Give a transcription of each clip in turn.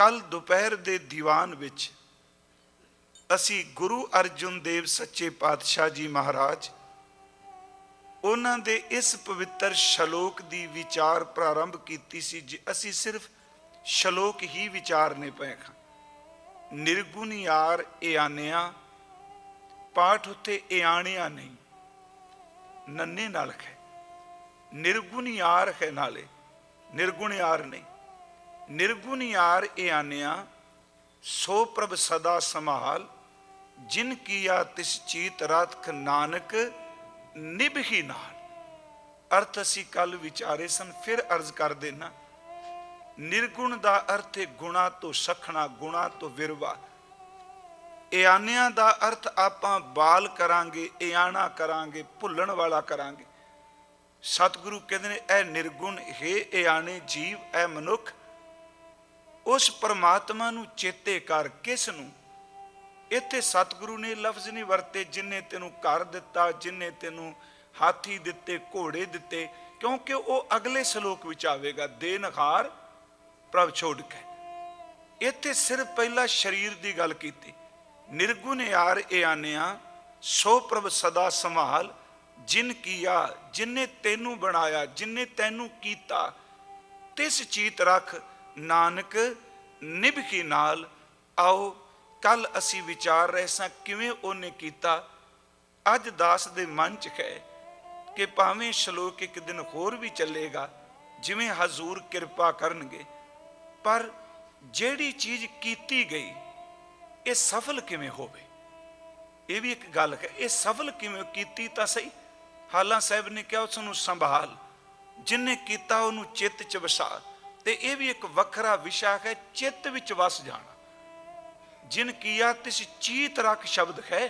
कल दोपहर के दीवान विच असी गुरु अर्जुन देव सच्चे पातशाह जी महाराज उन्हां दे इस पवित्र शलोक की विचार प्रारंभ की सी। असी सिर्फ शलोक ही विचारने पे हाँ। निर्गुण यार एआनिया पाठ उत्ते एआनिया नहीं नन्ने नाल है, निर्गुण यार है नाले निर्गुण यार नहीं। निर्गुण यार एआनिया सो प्रभ सदा संभाल जिन किया तिस चीत राख नानक निभही नाल। अर्थ असी कल विचारे सन, फिर अर्ज कर देना। निर्गुण का अर्थ है गुणा तो सखना, गुणा तो विरवा। एआनिया का अर्थ आपां बाल करांगे, एआना करांगे, भुल्लण वाला करांगे। सतगुरु कहते हैं ए निर्गुण हे एआने जीव ए मनुख उस परमात्मा नूं चेते कर। किस नूं? इत्थे सतगुरु ने लफ्ज नहीं वरते जिन्हें तेनू घर दिता, जिन्हें तेनू हाथी दिते, घोड़े दिते, क्योंकि वो अगले श्लोक विच आवेगा। देनहार प्रभ छोड़ के। इत्थे सिर्फ पहला शरीर की गल की। निर्गुण यार एआनिया सो प्रभ सदा संभाल जिन किया, जिन्हें तेनू बनाया, जिन्हें तेनू कीता, तिस चीत रख नानक निभकी नाल। आओ कल असी विचार रहे सां किवें उन्हें कीता। अज दास दे मन च है कि भावें श्लोक एक दिन होर भी चलेगा जिवें हजूर कृपा करनगे, पर जिहड़ी चीज कीती गई ये सफल किवें होवे, ये भी एक गल है। ये सफल किवें कीती तां सही। हाला साहब ने कहा उसनूं संभाल, जिन्हें कीता उन्होंने चित्त च वसा। ते ये भी एक वखरा विषय है, चित्त विच वस जाना। जिन किया तिस चीत रख शब्द है,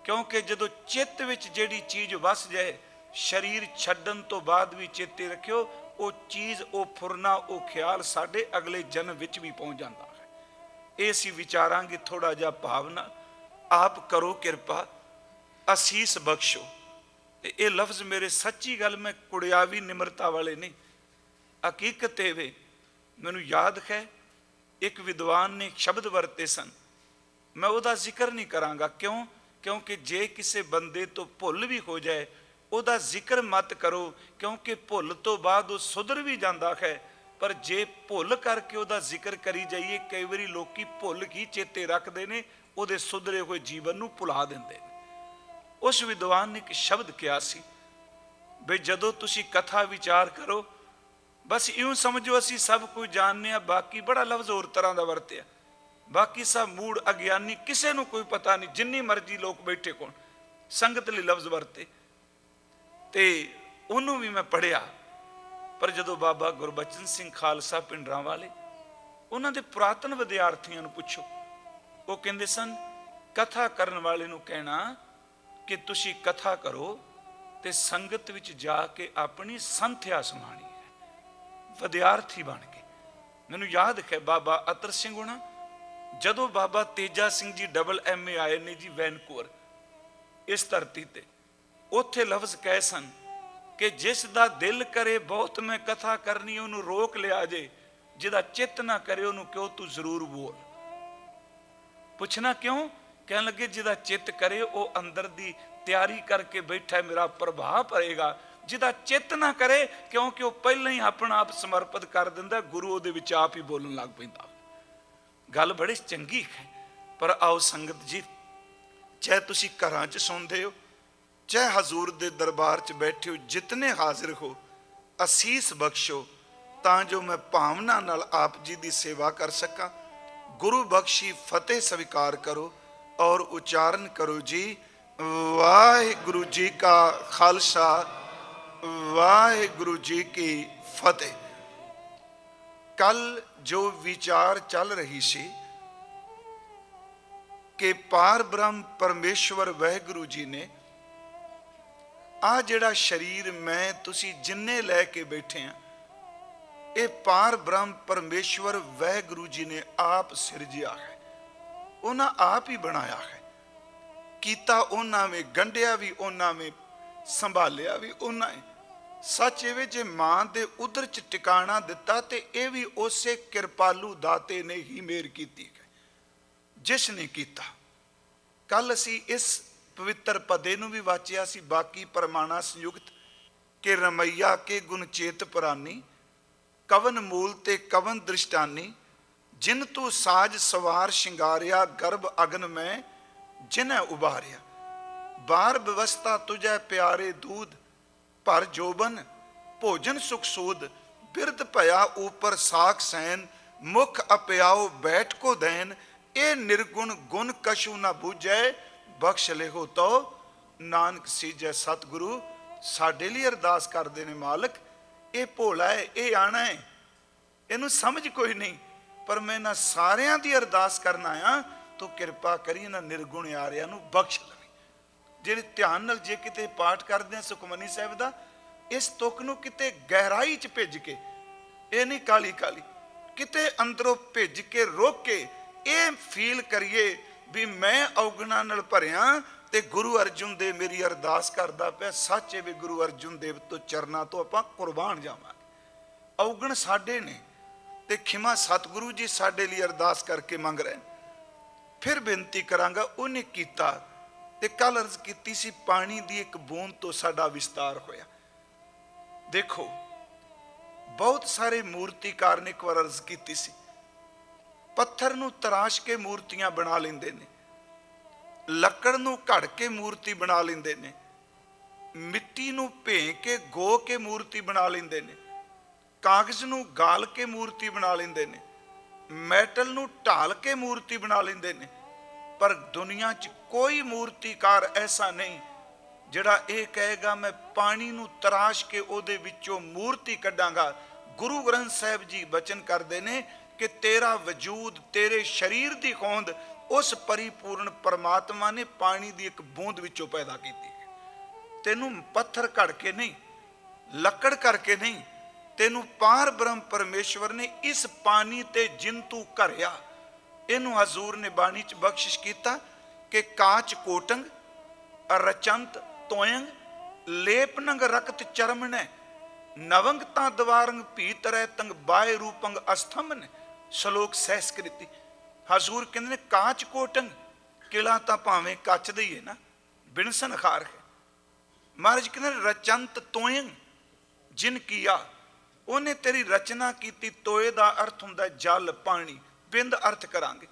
क्योंकि जदों चित्त विच जिहड़ी चीज वस जाए, शरीर छड्डन तो बाद भी चेते रखियो वो चीज, वो फुरना, वो ख्याल साडे अगले जन्म विच भी पहुंच जाता है। ये असीं विचारांगे थोड़ा जिहा भावना। आप करो कृपा असीस बख्शो। ये लफ्ज मेरे सच्ची गल मैं कुड़ियावी निमरता वाले नहीं, हकीकत वे मैनू याद है एक विद्वान ने शब्द वरते सन। मैं उसका जिक्र नहीं करांगा, क्यों? क्योंकि जे किसी बंदे तो भुल भी हो जाए उसका जिक्र मत करो, क्योंकि भुल तो बाद वो सुधर भी जाता है। पर जे भुल करके उसका जिक्र करी जाइए, कई बार लोग भुल ही चेते रखते हैं, वो सुधरे हुए जीवन को भुला देंगे। उस विद्वान ने एक शब्द कहा सी बई जदों तुसी कथा विचार करो बस यूं समझो असी सब कुछ जानने, बाकी बड़ा लफ्ज होर तरह का वरत्या, बाकी सब मूड अज्ञानी, किसी को कोई पता नहीं। जिन्नी मर्जी लोग बैठे कौन संगत लिए लफ्ज वरते, ते उन्होंने भी मैं पढ़िया। पर जदों बाबा गुरबचन सिंह खालसा पिंडरां वाले उन्होंने पुरातन विद्यार्थियों पूछो, वो कहते सन कथा करने वाले नूं कहना कि तुसी कथा करो ते संगत विच जाके अपनी संथ्या समाणी है। विद्यार्थी बन के मैनूं याद है बाबा अतर सिंह होना जदों बाबा तेजा सिंह जी डबल MA आए ने जी वैनकूवर इस धरती ते, उत्थे लफ्ज कहे सन कि जिस दा दिल करे बहुत मैं कथा करनी उन्होंने रोक लिया जे, जिदा चित्त ना करे उन्होंने क्यों तू जरूर बोल। पूछना क्यों? कहने लगे जिदा चित्त करे वो अंदर दी तैयारी करके बैठा है मेरा प्रभाव पड़ेगा, जिदा चित्त ना करे क्योंकि वो पहले ही अपना आप समर्पित कर दिंदा, गुरु उहदे विच आप ही बोलन लग पैंदा। गल बड़ी चंगी है। पर आओ संगत जी, चाहे तुसी घरां च सौंदे हो, चाहे हजूर दे दरबार च बैठे हो, जितने हाजिर हो असीस बख्शो तां जो मैं भावना नाल आप जी दी सेवा कर सकां। गुरु बख्शी फतेह स्वीकार करो और उच्चारण करो जी वाहिगुरु जी का खालसा वाहिगुरु जी की फतेह। कल जो विचार चल रही सी कि पार ब्रह्म परमेश्वर वाहिगुरु जी ने आ जिहड़ा शरीर मैं तुसी जिन्ने लैके बैठे हैं, ये पार ब्रह्म परमेश्वर वाहिगुरु जी ने आप सिरजिया है, उन्हें आप ही बनाया है। कीता उन्हां में, गंढिया भी उन्हां में, संभालिया भी उन्हां है। सच एवे जे मां दे उदर च टिकाणा दिता ते ये भी उसे कृपालू दाते ने ही मेहर की जिसने किया। कल असी इस पवित्र पदे नूं भी वाचिया सी, बाकी परमाणा संयुक्त के रमैया के गुण चेत पुरानी, कवन मूल ते कवन दृष्टानी, जिन तू साज सवार शिंगारिया, गर्भ अगन में जिन्हें उबारिया, बार व्यवस्था तुझे प्यारे दूध, पर जोबन भोजन सुख सूद, बिरद भया ऊपर साख सैन, मुख अपयाओ बैठ को दैन, ए निर्गुण गुण कशु न बूझे, बख्श ले हो तो नानक सीजै। सतगुरु साडे लिए अरदास करते हैं, मालक ये भोला है, ये आना है, इनू समझ कोई नहीं, पर मैं इन्हां सारियां दी अरदास करना आ, तो कृपा करी इन्हां निर्गुण आरियां नू बख्श लवी। ਜਿਹੜੇ ਧਿਆਨ ਨਾਲ ਜੇ ਕਿਤੇ ਪਾਠ ਕਰਦੇ ਆ ਸੁਖਮਨੀ ਸਾਹਿਬ ਦਾ, ਇਸ ਤੁਕ ਨੂੰ ਕਿਤੇ ਗਹਿਰਾਈ 'ਚ ਭਿੱਜ ਕੇ, ਇਹ ਨਹੀਂ ਕਾਲੀ ਕਾਲੀ, ਕਿਤੇ ਅੰਦਰੋਂ ਭਿੱਜ ਕੇ ਰੋਕ ਕੇ ਇਹ ਫੀਲ ਕਰੀਏ ਵੀ ਮੈਂ ਔਗਣਾਂ ਨਾਲ ਭਰਿਆ ਤੇ ਗੁਰੂ ਅਰਜੁਨ ਦੇਵ ਮੇਰੀ ਅਰਦਾਸ ਕਰਦਾ ਪਿਆ। ਸੱਚੇ ਵੀ ਗੁਰੂ ਅਰਜੁਨ ਦੇਵ ਤੋਂ ਚਰਨਾਂ ਤੋਂ ਆਪਾਂ ਕੁਰਬਾਨ ਜਾਵਾਂਗੇ। ਔਗਣ ਸਾਡੇ ਨੇ ਤੇ ਖਿਮਾ ਸਤਿਗੁਰੂ ਜੀ ਸਾਡੇ ਲਈ ਅਰਦਾਸ ਕਰਕੇ ਮੰਗ ਰਹੇ ਨੇ। ਫਿਰ ਬੇਨਤੀ ਕਰਾਂਗਾ, ਉਹਨੇ ਕੀਤਾ ਤੇ ਕੱਲ ਅਰਜ਼ ਕੀਤੀ ਸੀ, ਪਾਣੀ ਦੀ ਇੱਕ ਬੂੰਦ ਤੋਂ ਸਾਡਾ ਵਿਸਤਾਰ ਹੋਇਆ। ਦੇਖੋ ਬਹੁਤ ਸਾਰੇ ਮੂਰਤੀਕਾਰ ਨੇ ਇੱਕ ਵਾਰ ਅਰਜ਼ ਕੀਤੀ ਸੀ, ਪੱਥਰ ਨੂੰ ਤਰਾਸ਼ ਕੇ ਮੂਰਤੀਆਂ ਬਣਾ ਲੈਂਦੇ ਨੇ, ਲੱਕੜ ਨੂੰ ਘੜ ਕੇ ਮੂਰਤੀ ਬਣਾ ਲੈਂਦੇ ਨੇ, ਮਿੱਟੀ ਨੂੰ ਭੇ ਕੇ ਗੋ ਕੇ ਮੂਰਤੀ ਬਣਾ ਲੈਂਦੇ ਨੇ, ਕਾਗਜ਼ ਨੂੰ ਗਾਲ ਕੇ ਮੂਰਤੀ ਬਣਾ ਲੈਂਦੇ ਨੇ, ਮੈਟਲ ਨੂੰ ਢਾਲ ਕੇ ਮੂਰਤੀ ਬਣਾ ਲੈਂਦੇ ਨੇ। पर दुनिया च कोई मूर्तिकार ऐसा नहीं जिहड़ा ये कहेगा मैं पानी नूं तराश के उहदे विचों मूर्ति कढांगा। गुरु ग्रंथ साहिब जी बचन करते हैं कि तेरा वजूद, तेरे शरीर की होंद उस परिपूर्ण परमात्मा ने पानी की एक बूंद विचों पैदा की है। तेनू पत्थर घड़ के नहीं, लकड़ करके नहीं, तेनू पार ब्रह्म परमेश्वर ने इस पानी ते जिंतू घरिया। इनू हजूर ने बाणी च बख्शिश किया कि काच कोटंग, रचंत तोयंग, लेपनंग रक्त चरमन, नवंग ता दवारंग भीत रहतंग, बाय रूपंग अस्थमन। श्लोक सहस्कृति। हजूर कहते काच कोटंग, किला तो भावें कच दा ही है ना, बिनसन खार है। महाराज कहते रचंत तोयंग, जिन किया उन्हें तेरी रचना की। तोए का अर्थ हुंदा जल पानी, बिंद अर्थ करांगे,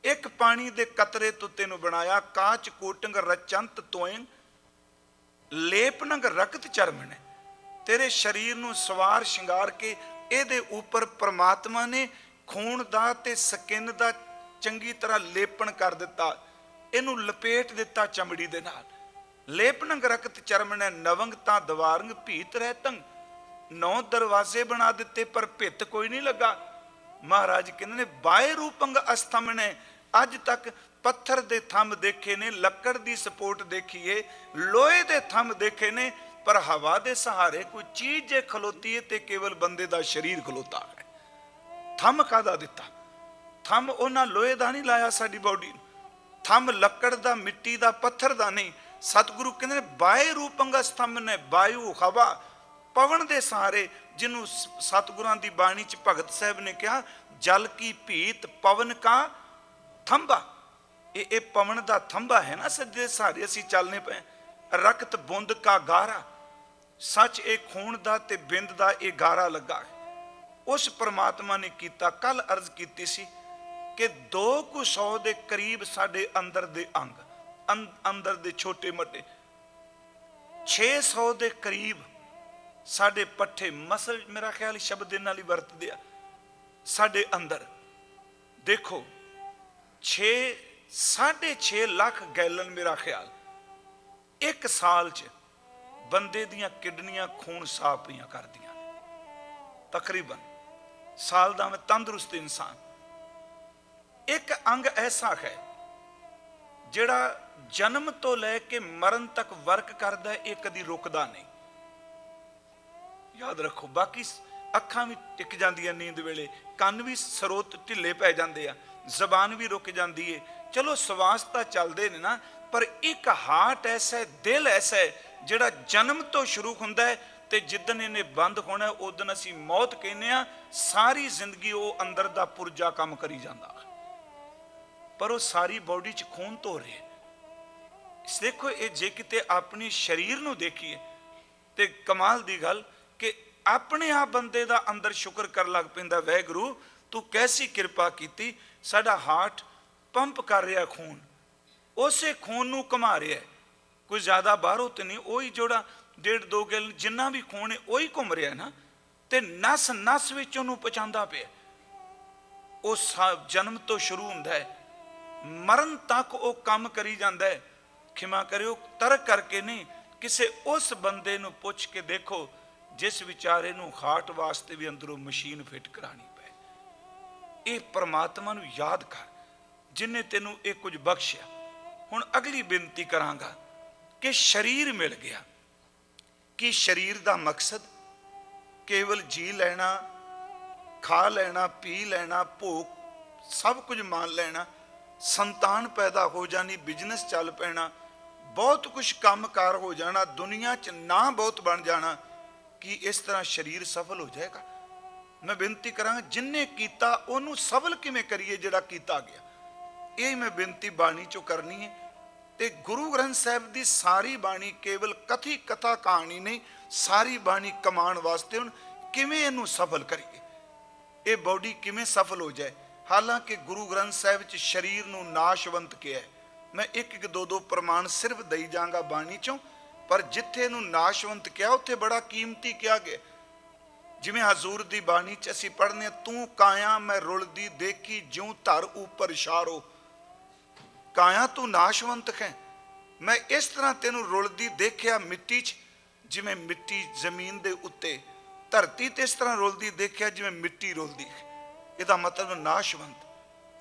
एक पानी दे कतरे तो तेनू बनाया। काच कोटंग रचंत तोयंग, लेपनंग रक्त चरमन, तेरे शरीर नू सवार शिंगार के एदे उपर परमात्मा ने खून दा ते स्किन दा चंगी तरह लेपन कर दिता, इनू लपेट दिता चमड़ी दे नाल। लेपनंग रक्त चरमन, नवंग ता दवारंग भीत रहतंग, 9 दरवाजे बना दिते पर भित कोई नहीं लगा। महाराज कहते बाय रूपंग अस्थमन, अज तक पत्थर दे थंब देखे ने, लकड़ दी सपोर्ट देखी है, लोहे दे थंब देखे ने, पर हवा दे सहारे कोई चीज जे खलोती है ते केवल बंदे दा शरीर खलोता है। थंब कादा दिता? थंब उन्हां लोहे दा नहीं लाया साडी बॉडी, थंब लकड़ दा, मिट्टी दा, पत्थर दा नहीं। सतगुरु कहते बाय रूपंग अस्थमन, वायु हवा पवन दे सहारे, जिन्हों सतगुरां दी बाणी च भगत साहब ने कहा जल की भीत पवन का थंबा। ये पवन का थंबा है ना, सज्जे सहारे असी चलने पे। रक्त बुंद का गारा, सच ये खून का ते बिंद का ये गारा लगा है, उस परमात्मा ने किया। कल अर्ज की सी कि 200 के करीब साडे अंदर दे अंग, अंदर दे छोटे मोटे 600 के करीब साडे पट्ठे मसल, मेरा ख्याल शब्द इन्हां लई वरतदे आ साडे अंदर। देखो 6.5 लाख गैलन मेरा ख्याल एक साल च बंदे दियां किडनियां खून साफ पियां कर दियां तकरीबन। साल दा मैं तंदुरुस्त इंसान, एक अंग ऐसा है जिहड़ा जन्म तो लैके मरण तक वर्क करदा है, ये कदी रुकदा नहीं। याद रखो, बाकी अखां भी टिक जांदियां नींद वेले, कंन भी स्रोत ढिले पै जांदे आ, जबान भी रुक जाती है। चलो श्वास तो चलते ने ना, पर एक हार्ट ऐसा है, दिल ऐसा है जिहड़ा जन्म तो शुरू हुंदा है ਤੇ ਜਿੱਦਣ ਇਹਨੇ ਬੰਦ ਹੋਣਾ ਉਦੋਂ ਅਸੀਂ ਮੌਤ ਕਹਿੰਦੇ ਆ। ਸਾਰੀ ਜ਼ਿੰਦਗੀ ਉਹ ਅੰਦਰ ਦਾ ਪੁਰਜਾ ਕੰਮ ਕਰੀ ਜਾਂਦਾ, ਪਰ ਉਹ ਸਾਰੀ ਬੋਡੀ 'ਚ ਖੂਨ ਧੋ ਰਿਹਾ। ਦੇਖੋ, ਇਹ ਜੇ ਕਿਤੇ ਆਪਣੀ ਸਰੀਰ ਨੂੰ ਦੇਖੀਏ ਤੇ ਕਮਾਲ ਦੀ ਗੱਲ ਕਿ ਆਪਣੇ ਆਪ ਬੰਦੇ ਦਾ ਅੰਦਰ ਸ਼ੁਕਰ ਕਰਨ ਲੱਗ ਪੈਂਦਾ, ਵਾਹਿਗੁਰੂ ਤੂੰ ਕੈਸੀ ਕਿਰਪਾ ਕੀਤੀ, ਸਾਡਾ ਹਾਰਟ ਪੰਪ ਕਰ ਰਿਹਾ ਖੂਨ, ਉਸੇ ਖੂਨ ਨੂੰ ਘੁਮਾ ਰਿਹਾ, ਕੋਈ ਜ਼ਿਆਦਾ ਬਾਹਰੋਂ ਤੇ ਨਹੀਂ, ਉਹੀ ਜਿਹੜਾ 1.5-2 ਗੈਲਨ ਜਿੰਨਾ ਵੀ ਖੂਨ ਹੈ ਉਹੀ ਘੁੰਮ ਰਿਹਾ ਨਾ, ਤੇ ਨਸ ਨਸ ਵਿੱਚ ਉਹਨੂੰ ਪਹੁੰਚਾਉਂਦਾ ਪਿਆ। ਉਹ ਜਨਮ ਤੋਂ ਸ਼ੁਰੂ ਹੁੰਦਾ ਹੈ, ਮਰਨ ਤੱਕ ਉਹ ਕੰਮ ਕਰੀ ਜਾਂਦਾ ਹੈ। ਖਿਮਾ ਕਰਿਓ, ਤਰਕ ਕਰਕੇ ਨਹੀਂ, ਕਿਸੇ ਉਸ ਬੰਦੇ ਨੂੰ ਪੁੱਛ ਕੇ ਦੇਖੋ ਜਿਸ ਵਿਚਾਰੇ ਨੂੰ ਹਾਰਟ ਵਾਸਤੇ ਵੀ ਅੰਦਰੋਂ ਮਸ਼ੀਨ ਫਿੱਟ ਕਰਾਣੀ ਪਏ। ਇਹ ਪ੍ਰਮਾਤਮਾ ਨੂੰ ਯਾਦ ਕਰ ਜਿਨੇ ਤੈਨੂੰ ਇਹ ਕੁਝ ਬਖਸ਼ਿਆ। ਹੁਣ ਅਗਲੀ ਬੇਨਤੀ ਕਰਾਂਗਾ ਕਿ ਸਰੀਰ ਮਿਲ ਗਿਆ, ਕਿ ਸਰੀਰ ਦਾ ਮਕਸਦ ਕੇਵਲ ਜੀ ਲੈਣਾ, ਖਾ ਲੈਣਾ, ਪੀ ਲੈਣਾ, ਭੋਗ ਸਭ ਕੁਝ ਮੰਨ ਲੈਣਾ, ਸੰਤਾਨ ਪੈਦਾ ਹੋ ਜਾਣੀ, ਬਿਜ਼ਨਸ ਚੱਲ ਪੈਣਾ, ਬਹੁਤ ਕੁਝ ਕੰਮਕਾਰ ਹੋ ਜਾਣਾ, ਦੁਨੀਆ 'ਚ ਨਾਂ ਬਹੁਤ ਬਣ ਜਾਣਾ, ਕਿ ਇਸ ਤਰ੍ਹਾਂ ਸਰੀਰ ਸਫਲ ਹੋ ਜਾਏਗਾ? ਮੈਂ ਬੇਨਤੀ ਕਰਾਂਗਾ ਜਿਨਨੇ ਕੀਤਾ ਉਹਨੂੰ ਸਫਲ ਕਿਵੇਂ ਕਰੀਏ ਜਿਹੜਾ ਕੀਤਾ ਗਿਆ। ਇਹ ਮੈਂ ਬੇਨਤੀ ਬਾਣੀ 'ਚੋਂ ਕਰਨੀ ਹੈ। ਤੇ ਗੁਰੂ ਗ੍ਰੰਥ ਸਾਹਿਬ ਦੀ ਸਾਰੀ ਬਾਣੀ ਕੇਵਲ ਕਥੀ ਕਥਾ ਕਹਾਣੀ ਨਹੀਂ, ਸਾਰੀ ਬਾਣੀ ਕਮਾਉਣ ਵਾਸਤੇ ਹੁਣ ਕਿਵੇਂ ਇਹਨੂੰ ਸਫਲ ਕਰੀਏ, ਇਹ ਬੋਡੀ ਕਿਵੇਂ ਸਫਲ ਹੋ ਜਾਏ। ਹਾਲਾਂਕਿ ਗੁਰੂ ਗ੍ਰੰਥ ਸਾਹਿਬ 'ਚ ਸਰੀਰ ਨੂੰ ਨਾਸ਼ਵੰਤ ਕਿਹਾ। ਮੈਂ ਇੱਕ ਦੋ ਦੋ ਪ੍ਰਮਾਣ ਸਿਰਫ ਦਈ ਜਾਵਾਂਗਾ ਬਾਣੀ 'ਚੋਂ, ਪਰ ਜਿੱਥੇ ਇਹਨੂੰ ਨਾਸ਼ਵੰਤ ਕਿਹਾ ਉੱਥੇ ਬੜਾ ਕੀਮਤੀ ਕਿਹਾ ਗਿਆ। ਜਿਵੇਂ ਹਜ਼ੂਰ ਦੀ ਬਾਣੀ 'ਚ ਅਸੀਂ ਪੜ੍ਹਨੇ, ਤੂੰ ਕਾਇਆ ਮੈਂ ਰੁਲਦੀ ਦੇਖੀ ਜਿਉਂ ਧਰ ਉੱਪਰ ਇਸ਼ਾਰੋ। ਕਾਇਆ ਤੂੰ ਨਾਸ਼ਵੰਤ ਹੈ, ਮੈਂ ਇਸ ਤਰ੍ਹਾਂ ਤੈਨੂੰ ਰੁਲਦੀ ਦੇਖਿਆ ਮਿੱਟੀ 'ਚ, ਜਿਵੇਂ ਮਿੱਟੀ ਜ਼ਮੀਨ ਦੇ ਉੱਤੇ, ਧਰਤੀ ਤੇ ਇਸ ਤਰ੍ਹਾਂ ਰੁਲਦੀ ਦੇਖਿਆ ਜਿਵੇਂ ਮਿੱਟੀ ਰੁਲਦੀ ਹੈ। ਇਹਦਾ ਮਤਲਬ ਨਾਸ਼ਵੰਤ।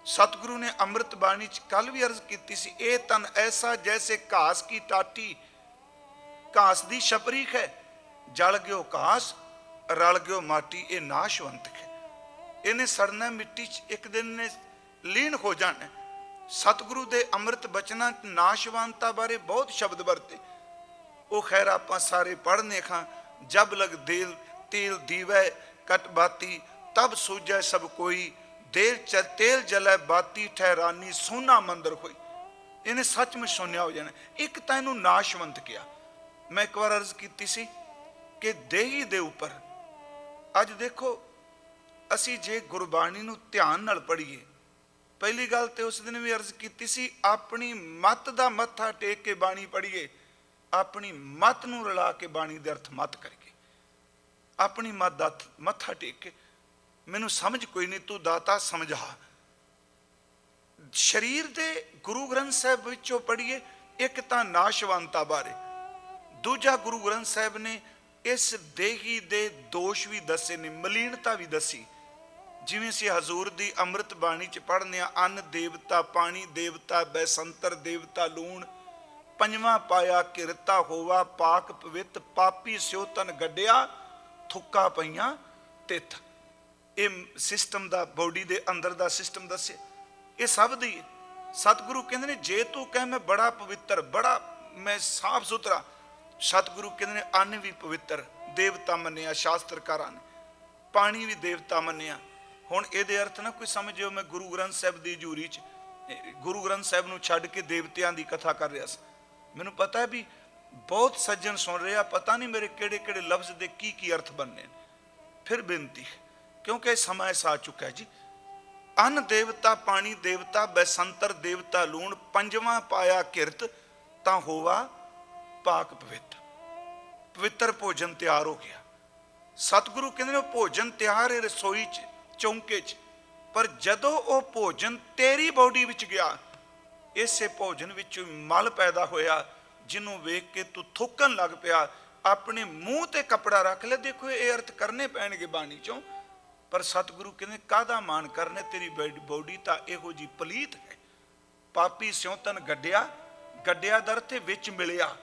ਸਤਿਗੁਰੂ ਨੇ ਅੰਮ੍ਰਿਤ ਬਾਣੀ 'ਚ ਕੱਲ ਵੀ ਅਰਜ਼ ਕੀਤੀ ਸੀ, ਇਹ ਤਨ ਐਸਾ ਜੈਸੇ ਘਾਸ ਕੀ ਟਾਟੀ। ਘਾਸ ਦੀ ਛਪਰੀਕ ਹੈ, ਜਲ ਗਿਓ ਘਾਸ, ਰਲ ਗਿਓ ਮਾਟੀ। ਇਹ ਨਾਸ਼ਵੰਤ ਹੈ, ਇਹਨੇ ਸੜਨਾ ਮਿੱਟੀ 'ਚ, ਇੱਕ ਦਿਨ ਨੇ ਲੀਨ ਹੋ ਜਾਣਾ। ਸਤਿਗੁਰੂ ਦੇ ਅੰਮ੍ਰਿਤ ਬਚਨਾਂ 'ਚ ਨਾਸ਼ਵਾਨਤਾ ਬਾਰੇ ਬਹੁਤ ਸ਼ਬਦ ਵਰਤੇ। ਉਹ ਖੈਰ ਆਪਾਂ ਸਾਰੇ ਪੜ੍ਹਨੇ ਖਾਂ। ਜਬ ਲਗ ਦੇਲ ਤੇਲ ਦੀਵੈ ਕਟ ਬਾਤੀ, ਤਬ ਸੂਝੈ ਸਭ ਕੋਈ, ਤੇਲ ਜਲੈ ਬਾਤੀ ਠਹਿਰਾਨੀ, ਸੋਨਾ ਮੰਦਰ ਹੋਈ। ਇਹਨੇ ਸੱਚਮੁੱਚ ਸੁਣਿਆ ਹੋ ਜਾਣਾ। ਇੱਕ ਤਾਂ ਇਹਨੂੰ ਨਾਸ਼ਵੰਤ ਕਿਹਾ। ਮੈਂ ਇੱਕ ਵਾਰ ਅਰਜ਼ ਕੀਤੀ ਸੀ ਕਿ ਦੇਹੀ ਦੇ ਉੱਪਰ ਅੱਜ ਦੇਖੋ, ਅਸੀਂ ਜੇ ਗੁਰਬਾਣੀ ਨੂੰ ਧਿਆਨ ਨਾਲ ਪੜ੍ਹੀਏ, ਪਹਿਲੀ ਗੱਲ ਤੇ ਉਸ ਦਿਨ ਵੀ ਅਰਜ਼ ਕੀਤੀ ਸੀ, ਆਪਣੀ ਮੱਤ ਦਾ ਮੱਥਾ ਟੇਕ ਕੇ ਬਾਣੀ ਪੜ੍ਹੀਏ, ਆਪਣੀ ਮੱਤ ਨੂੰ ਰਲਾ ਕੇ ਬਾਣੀ ਦੇ ਅਰਥ ਮੱਤ ਕਰੀਏ। ਆਪਣੀ ਮੱਤ ਦਾ ਮੱਥਾ ਟੇਕ ਕੇ, ਮੈਨੂੰ ਸਮਝ ਕੋਈ ਨਹੀਂ, ਤੂੰ ਦਾਤਾ ਸਮਝਾ। ਸਰੀਰ ਦੇ ਗੁਰੂ ਗ੍ਰੰਥ ਸਾਹਿਬ ਵਿੱਚੋਂ ਪੜ੍ਹੀਏ, ਇੱਕ ਤਾਂ ਨਾਸ਼ਵੰਤਾ ਬਾਰੇ, ਦੂਜਾ ਗੁਰੂ ਗ੍ਰੰਥ ਸਾਹਿਬ ਨੇ ਇਸ ਦੇਹੀ ਦੇ ਦੋਸ਼ ਵੀ ਦੱਸੇ ਨੇ, ਮਲੀਨਤਾ ਵੀ ਦੱਸੀ। ਜਿਵੇਂ ਅਸੀਂ ਹਜ਼ੂਰ ਦੀ ਅੰਮ੍ਰਿਤ ਬਾਣੀ 'ਚ ਪੜ੍ਹਨੇ ਆ, ਅੰਨ ਦੇਵਤਾ, ਪਾਣੀ ਦੇਵਤਾ, ਬੈਸੰਤਰ ਦੇਵਤਾ, ਲੂਣ, ਪੰਜਵਾਂ ਪਾਇਆ ਕਿਰਤਾ ਹੋਵਾ, ਪਾਕ ਪਵਿੱਤ, ਪਾਪੀ ਸਿਓ ਤਨ ਗੱਡਿਆ, ਥੁੱਕਾ ਪਈਆਂ ਤਿੱਥ। ਇਹ ਸਿਸਟਮ ਦਾ, ਬੋਡੀ ਦੇ ਅੰਦਰ ਦਾ ਸਿਸਟਮ ਦੱਸੇ। ਇਹ ਸਭ ਦੀ ਸਤਿਗੁਰੂ ਕਹਿੰਦੇ ਨੇ, ਜੇ ਤੂੰ ਕਹੇ ਮੈਂ ਬੜਾ ਪਵਿੱਤਰ, ਬੜਾ ਮੈਂ ਸਾਫ ਸੁਥਰਾ, ਸਤਿਗੁਰੂ ਕਹਿੰਦੇ ਨੇ ਅੰਨ ਵੀ ਪਵਿੱਤਰ ਦੇਵਤਾ ਮੰਨਿਆ ਸ਼ਾਸਤਰਕਾਰਾਂ ਨੇ, ਪਾਣੀ ਵੀ ਦੇਵਤਾ ਮੰਨਿਆ। ਹੁਣ ਇਹਦੇ ਅਰਥ ਨਾ ਕੋਈ ਸਮਝਿਓ ਮੈਂ ਗੁਰੂ ਗ੍ਰੰਥ ਸਾਹਿਬ ਦੀ ਹਜ਼ੂਰੀ 'ਚ ਗੁਰੂ ਗ੍ਰੰਥ ਸਾਹਿਬ ਨੂੰ ਛੱਡ ਕੇ ਦੇਵਤਿਆਂ ਦੀ ਕਥਾ ਕਰ ਰਿਹਾ ਸੀ। ਮੈਨੂੰ ਪਤਾ ਹੈ ਵੀ ਬਹੁਤ ਸੱਜਣ ਸੁਣ ਰਿਹਾ, ਪਤਾ ਨਹੀਂ ਮੇਰੇ ਕਿਹੜੇ ਕਿਹੜੇ ਲਫ਼ਜ਼ ਦੇ ਕੀ ਕੀ ਅਰਥ ਬਣਨੇ। ਫਿਰ ਬੇਨਤੀ, ਕਿਉਂਕਿ ਇਹ ਸਮਾਂ ਐਸਾ ਆ ਚੁੱਕਾ ਜੀ, ਅੰਨ ਦੇਵਤਾ, ਪਾਣੀ ਦੇਵਤਾ, ਬੈਸੰਤਰ ਦੇਵਤਾ, ਲੂਣ, ਪੰਜਵਾਂ ਪਾਇਆ ਕਿਰਤ, ਤਾਂ ਹੋਵਾ ਪਾਕ ਪਵਿੱਤ। ਪਵਿੱਤਰ ਭੋਜਨ ਤਿਆਰ ਹੋ ਗਿਆ। ਸਤਿਗੁਰੂ ਕਹਿੰਦੇ ਨੇ ਉਹ ਭੋਜਨ ਤਿਆਰ ਹੈ ਰਸੋਈ 'ਚ, ਚੌਂਕੇ 'ਚ, ਪਰ ਜਦੋਂ ਉਹ ਭੋਜਨ ਤੇਰੀ ਬੋਡੀ ਵਿੱਚ ਗਿਆ, ਇਸੇ ਭੋਜਨ ਵਿੱਚੋਂ ਮਲ ਪੈਦਾ ਹੋਇਆ, ਜਿਹਨੂੰ ਵੇਖ ਕੇ ਤੂੰ ਥੁੱਕਣ ਲੱਗ ਪਿਆ, ਆਪਣੇ ਮੂੰਹ ਤੇ ਕੱਪੜਾ ਰੱਖ ਲੈ। ਦੇਖੋ ਇਹ ਅਰਥ ਕਰਨੇ ਪੈਣਗੇ ਬਾਣੀ 'ਚੋਂ, ਪਰ ਸਤਿਗੁਰੂ ਕਹਿੰਦੇ ਕਾਹਦਾ ਮਾਣ ਕਰਨੇ, ਤੇਰੀ ਬੋਡੀ ਤਾਂ ਇਹੋ ਜੀ ਪਲੀਤ ਹੈ। ਪਾਪੀ ਸਿਉ ਤਨ ਗੱਡਿਆ, ਗੱਡਿਆ ਦਰ ਤੇ ਵਿੱਚ ਮਿਲਿਆ,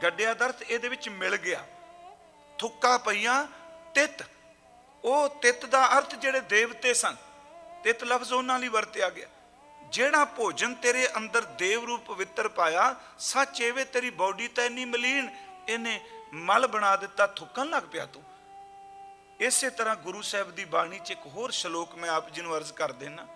ਗੱਡਿਆ ਦਰਤ ਇਹਦੇ ਵਿੱਚ ਮਿਲ ਗਿਆ। ਥੁੱਕਾ ਪਈਆਂ ਤਿੱਤ, ਉਹ ਤਿੱਤ ਦਾ ਅਰਥ ਜਿਹੜੇ ਦੇਵਤੇ ਸਨ, ਤਿੱਤ ਲਫ਼ਜ਼ ਉਹਨਾਂ ਲਈ ਵਰਤਿਆ ਗਿਆ। ਜਿਹੜਾ ਭੋਜਨ ਤੇਰੇ ਅੰਦਰ ਦੇਵ ਰੂਪ ਪਵਿੱਤਰ ਪਾਇਆ, ਸੱਚ ਐਵੇਂ ਤੇਰੀ ਬੋਡੀ ਤਾਂ ਇੰਨੀ ਮਲੀਨ, ਇਹਨੇ मल बना दिता, थुकन लग पिया तू। इसे तरह गुरु साहब की बाणी च एक होर श्लोक मैं आप जी नूं अर्ज कर देना।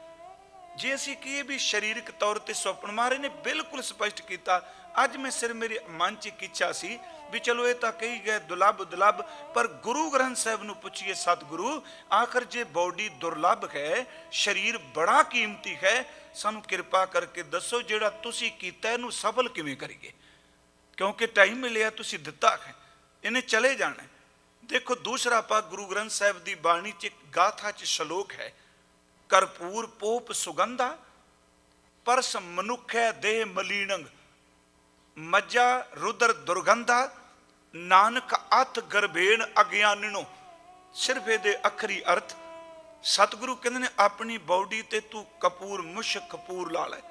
जे असीं कहिए भी शरीरक तौर पर सुपन, महाराज ने बिल्कुल स्पष्ट किया। अज मैं सिर्फ मेरे मन च एक इच्छा सी भी चलो ये तो कही गए दुर्लभ दुर्लभ, पर गुरु ग्रंथ साहब नूं पुछिए सतगुरु आखिर जे बॉडी दुर्लभ है, शरीर बड़ा कीमती है, सानू किरपा करके दसो जिहड़ा तुसीं कीता इहनूं सफल किवें करिए, क्योंकि टाइम मिलिया तुसीं दिता है, इन्हें चले जाना। देखो दूसरा पाक गुरु ग्रंथ साहब की बाणी च गाथा च श्लोक है, करपूर पोप सुगंधा परस मनुखै देह मलीनंग, मज्जा रुद्र दुर्गंधा नानक अथ गर्भेण अज्ञानिनो। सिर्फ ये अखरी अर्थ सतगुरु कहते ने अपनी बॉडी ते तू कपूर मुश्क कपूर ला लै,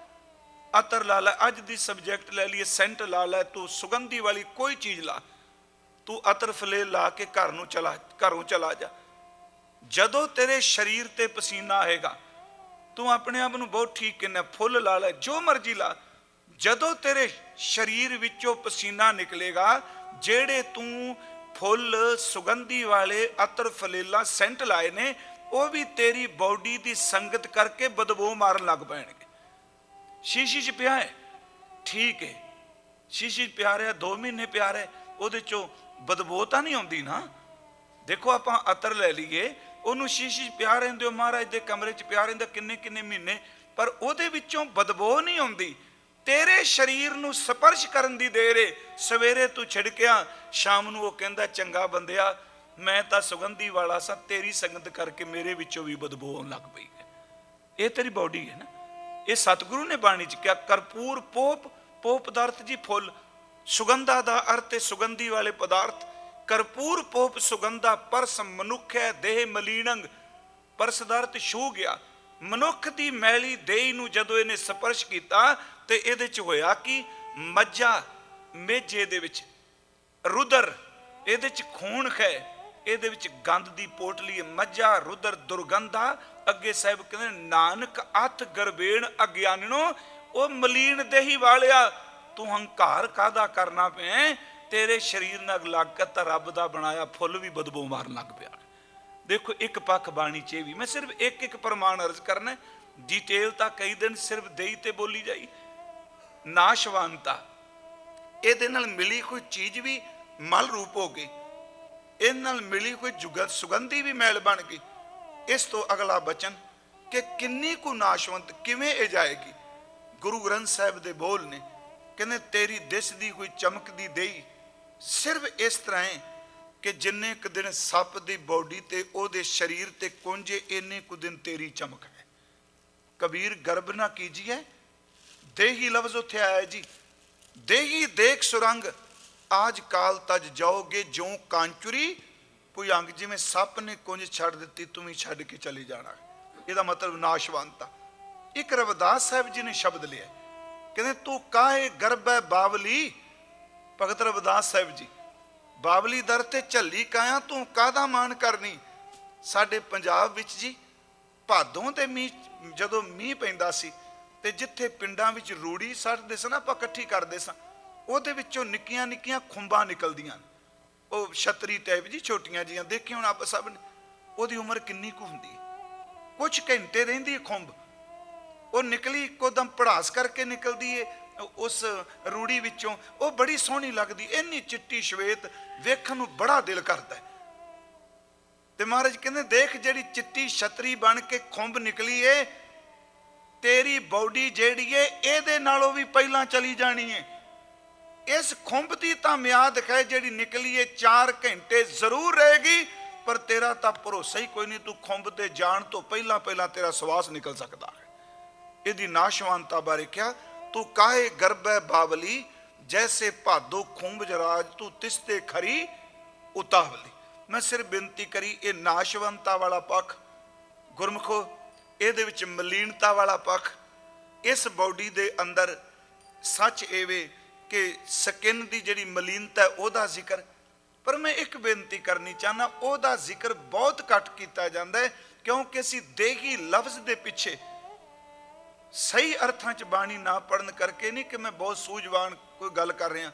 अतर ला लै, अज दी सबजैक्ट ले लीए सेंट ला लै, तू सुगंधी वाली कोई चीज ला, तू अतर फलेल ला के घरों चला जा। जदों तेरे शरीर ते पसीना आएगा तू अपने आप नूं बहुत ठीक कहना, फुल ला लै, जो मर्जी ला, जदों तेरे शरीर विचों पसीना निकलेगा, जेड़े तू फुल सुगंधी वाले अतर फलेला सेंट लाए ने वो भी तेरी बॉडी की संगत करके बदबू मारन लग पैणगे। शीशी च पिया है, ठीक है, शीशी च पिया रहा 2 महीने पिया रहा, ਉਹਦੇ ਚੋਂ बदबू तो नहीं आती ना। देखो आप अतर ले लीए, ਉਹਨੂੰ शीशी च पिया रहिंदे हो, महाराज के कमरे च पिया रहिंदा किन्ने किन्ने महीने, पर ਉਹਦੇ ਵਿੱਚੋਂ बदबू नहीं आती। तेरे शरीर नूं स्पर्श करन दी देर है, सवेरे तू छिड़किया शाम नूं वो कहंदा चंगा बंदिया मैं तो सुगंधी वाला सा, तेरी संगत करके मेरे विचों भी बदबू आउण लग पई है। ये तेरी बॉडी है ना। ये सतगुरु ने बाणी च क्या, करपूर पोप, पोप पदार्थ जी फुल, सुगंधा दा अर्थ है सुगंधी वाले पदार्थ, करपूर पोप सुगंधा परस मनुख है देह मलीनंग, परस दा अर्थ छू गया, मनुख की मैली देह नूं जदों इहने स्पर्श किया तो ये होया कि मज्जा मेजे दे विच, रुदर ये खून है, ये गंद की पोटली है, मज्जा रुदर दुर्गंधा। अगे साहब कहते नानक अथ गर्भेण अज्ञानिनो, वो मलीन देही वालिया तू हंकार कादा करना पे, तेरे शरीर नाल लग के तो रब दा बनाया फुल भी बदबू मारन लग पिया। देखो एक पक्ष बाणी चे भी मैं सिर्फ एक एक प्रमाण अर्ज करना, डिटेल तो कई दिन सिर्फ देई ते बोली जाई। नाशवानता ये मिली कोई चीज भी मल रूप हो गई, इन मिली कोई जुगत सुगंधी भी मैल बन गई। इस तो अगला बचन कि किन्नी को नाशवंत किवें ए जाएगी। गुरु ग्रंथ साहब दे बोल ने कहने तेरी दिस दी कोई चमकदी देई सिर्फ इस तरह है कि जिन्ने क दिन सप दी बॉडी ते ओदे शरीर ते कुंजे इन्ने कु दिन तेरी चमक है। कबीर गर्भ ना कीजिए, देही लफ्ज उत्थे आया जी, देही देख सुरंग आज काल तज जाओगे जो कांचुरी, कोई अंग जिमें सप ने कुंज छड़ दी तुम्हें छड़ के चले जाना। यदा मतलब नाशवानता। एक रविदास साहब जी ने शब्द लिया, कहते तू काहे गर्भ है बावली, भगत रविदास साहब जी बावली दर ते झल्ली काया तू कादा मान करनी। साडे पंजाब विच जी भादों ते मीह जदों मीह पैंदा सी ते जिथे पिंडां विच रूड़ी सटदे सन आपां इकट्ठी करदे सन, ਉਹਦੇ ਵਿੱਚੋਂ ਨਿੱਕੀਆਂ ਨਿੱਕੀਆਂ ਖੁੰਬਾਂ ਨਿਕਲਦੀਆਂ, ਉਹ ਛਤਰੀ ਟਾਈਪ ਜੀ ਛੋਟੀਆਂ ਜੀਆਂ, ਦੇਖੀ ਹੁਣ ਆਪ ਸਭ ਨੇ। ਉਹਦੀ ਉਮਰ ਕਿੰਨੀ ਕੁ ਹੁੰਦੀ, ਕੁਝ ਘੰਟੇ ਰਹਿੰਦੀ ਹੈ ਖੁੰਬ, ਉਹ ਨਿਕਲੀ ਇੱਕੋਦਮ ਪੜਾਸ ਕਰਕੇ ਨਿਕਲਦੀ ਹੈ ਉਸ ਰੂੜੀ ਵਿੱਚੋਂ, ਉਹ ਬੜੀ ਸੋਹਣੀ ਲੱਗਦੀ, ਇੰਨੀ ਚਿੱਟੀ ਸ਼ਵੇਤ, ਵੇਖਣ ਨੂੰ ਬੜਾ ਦਿਲ ਕਰਦਾ। ਤੇ ਮਹਾਰਾਜ ਕਹਿੰਦੇ ਦੇਖ ਜਿਹੜੀ ਚਿੱਟੀ ਛਤਰੀ ਬਣ ਕੇ ਖੁੰਬ ਨਿਕਲੀ ਏ, ਤੇਰੀ ਬੌਡੀ ਜਿਹੜੀ ਏ ਇਹਦੇ ਨਾਲੋਂ ਵੀ ਪਹਿਲਾਂ ਚਲੀ ਜਾਣੀ ਹੈ। इस खुंब की तो म्याद है जी निकली है 4 घंटे जरूर रहेगी, पर तेरा तो भरोसा ही कोई नहीं, तू खुंब ते जान तो पहला पहला तेरा श्वास निकल सकता है। यदि नाशवानता बारे क्या, तू काहे गर्भ है बावली जैसे भादो खुंब जराज, तू तिस्ते खरी उतावली। मैं सिर्फ बेनती करी ये नाशवानता वाला पख गुरमुखो, ये मलीनता वाला पख, इस बॉडी के अंदर सच एवे कि स्किन की जी मलीनता है वह जिक्र, पर मैं एक बेनती करनी चाहना, वह जिक्र बहुत घट किया जाता है क्योंकि असी देही लफ्ज के पिछे सही अर्थां च बाणी ना पढ़न करके नहीं कि मैं बहुत सूझवान कोई गल कर रहा,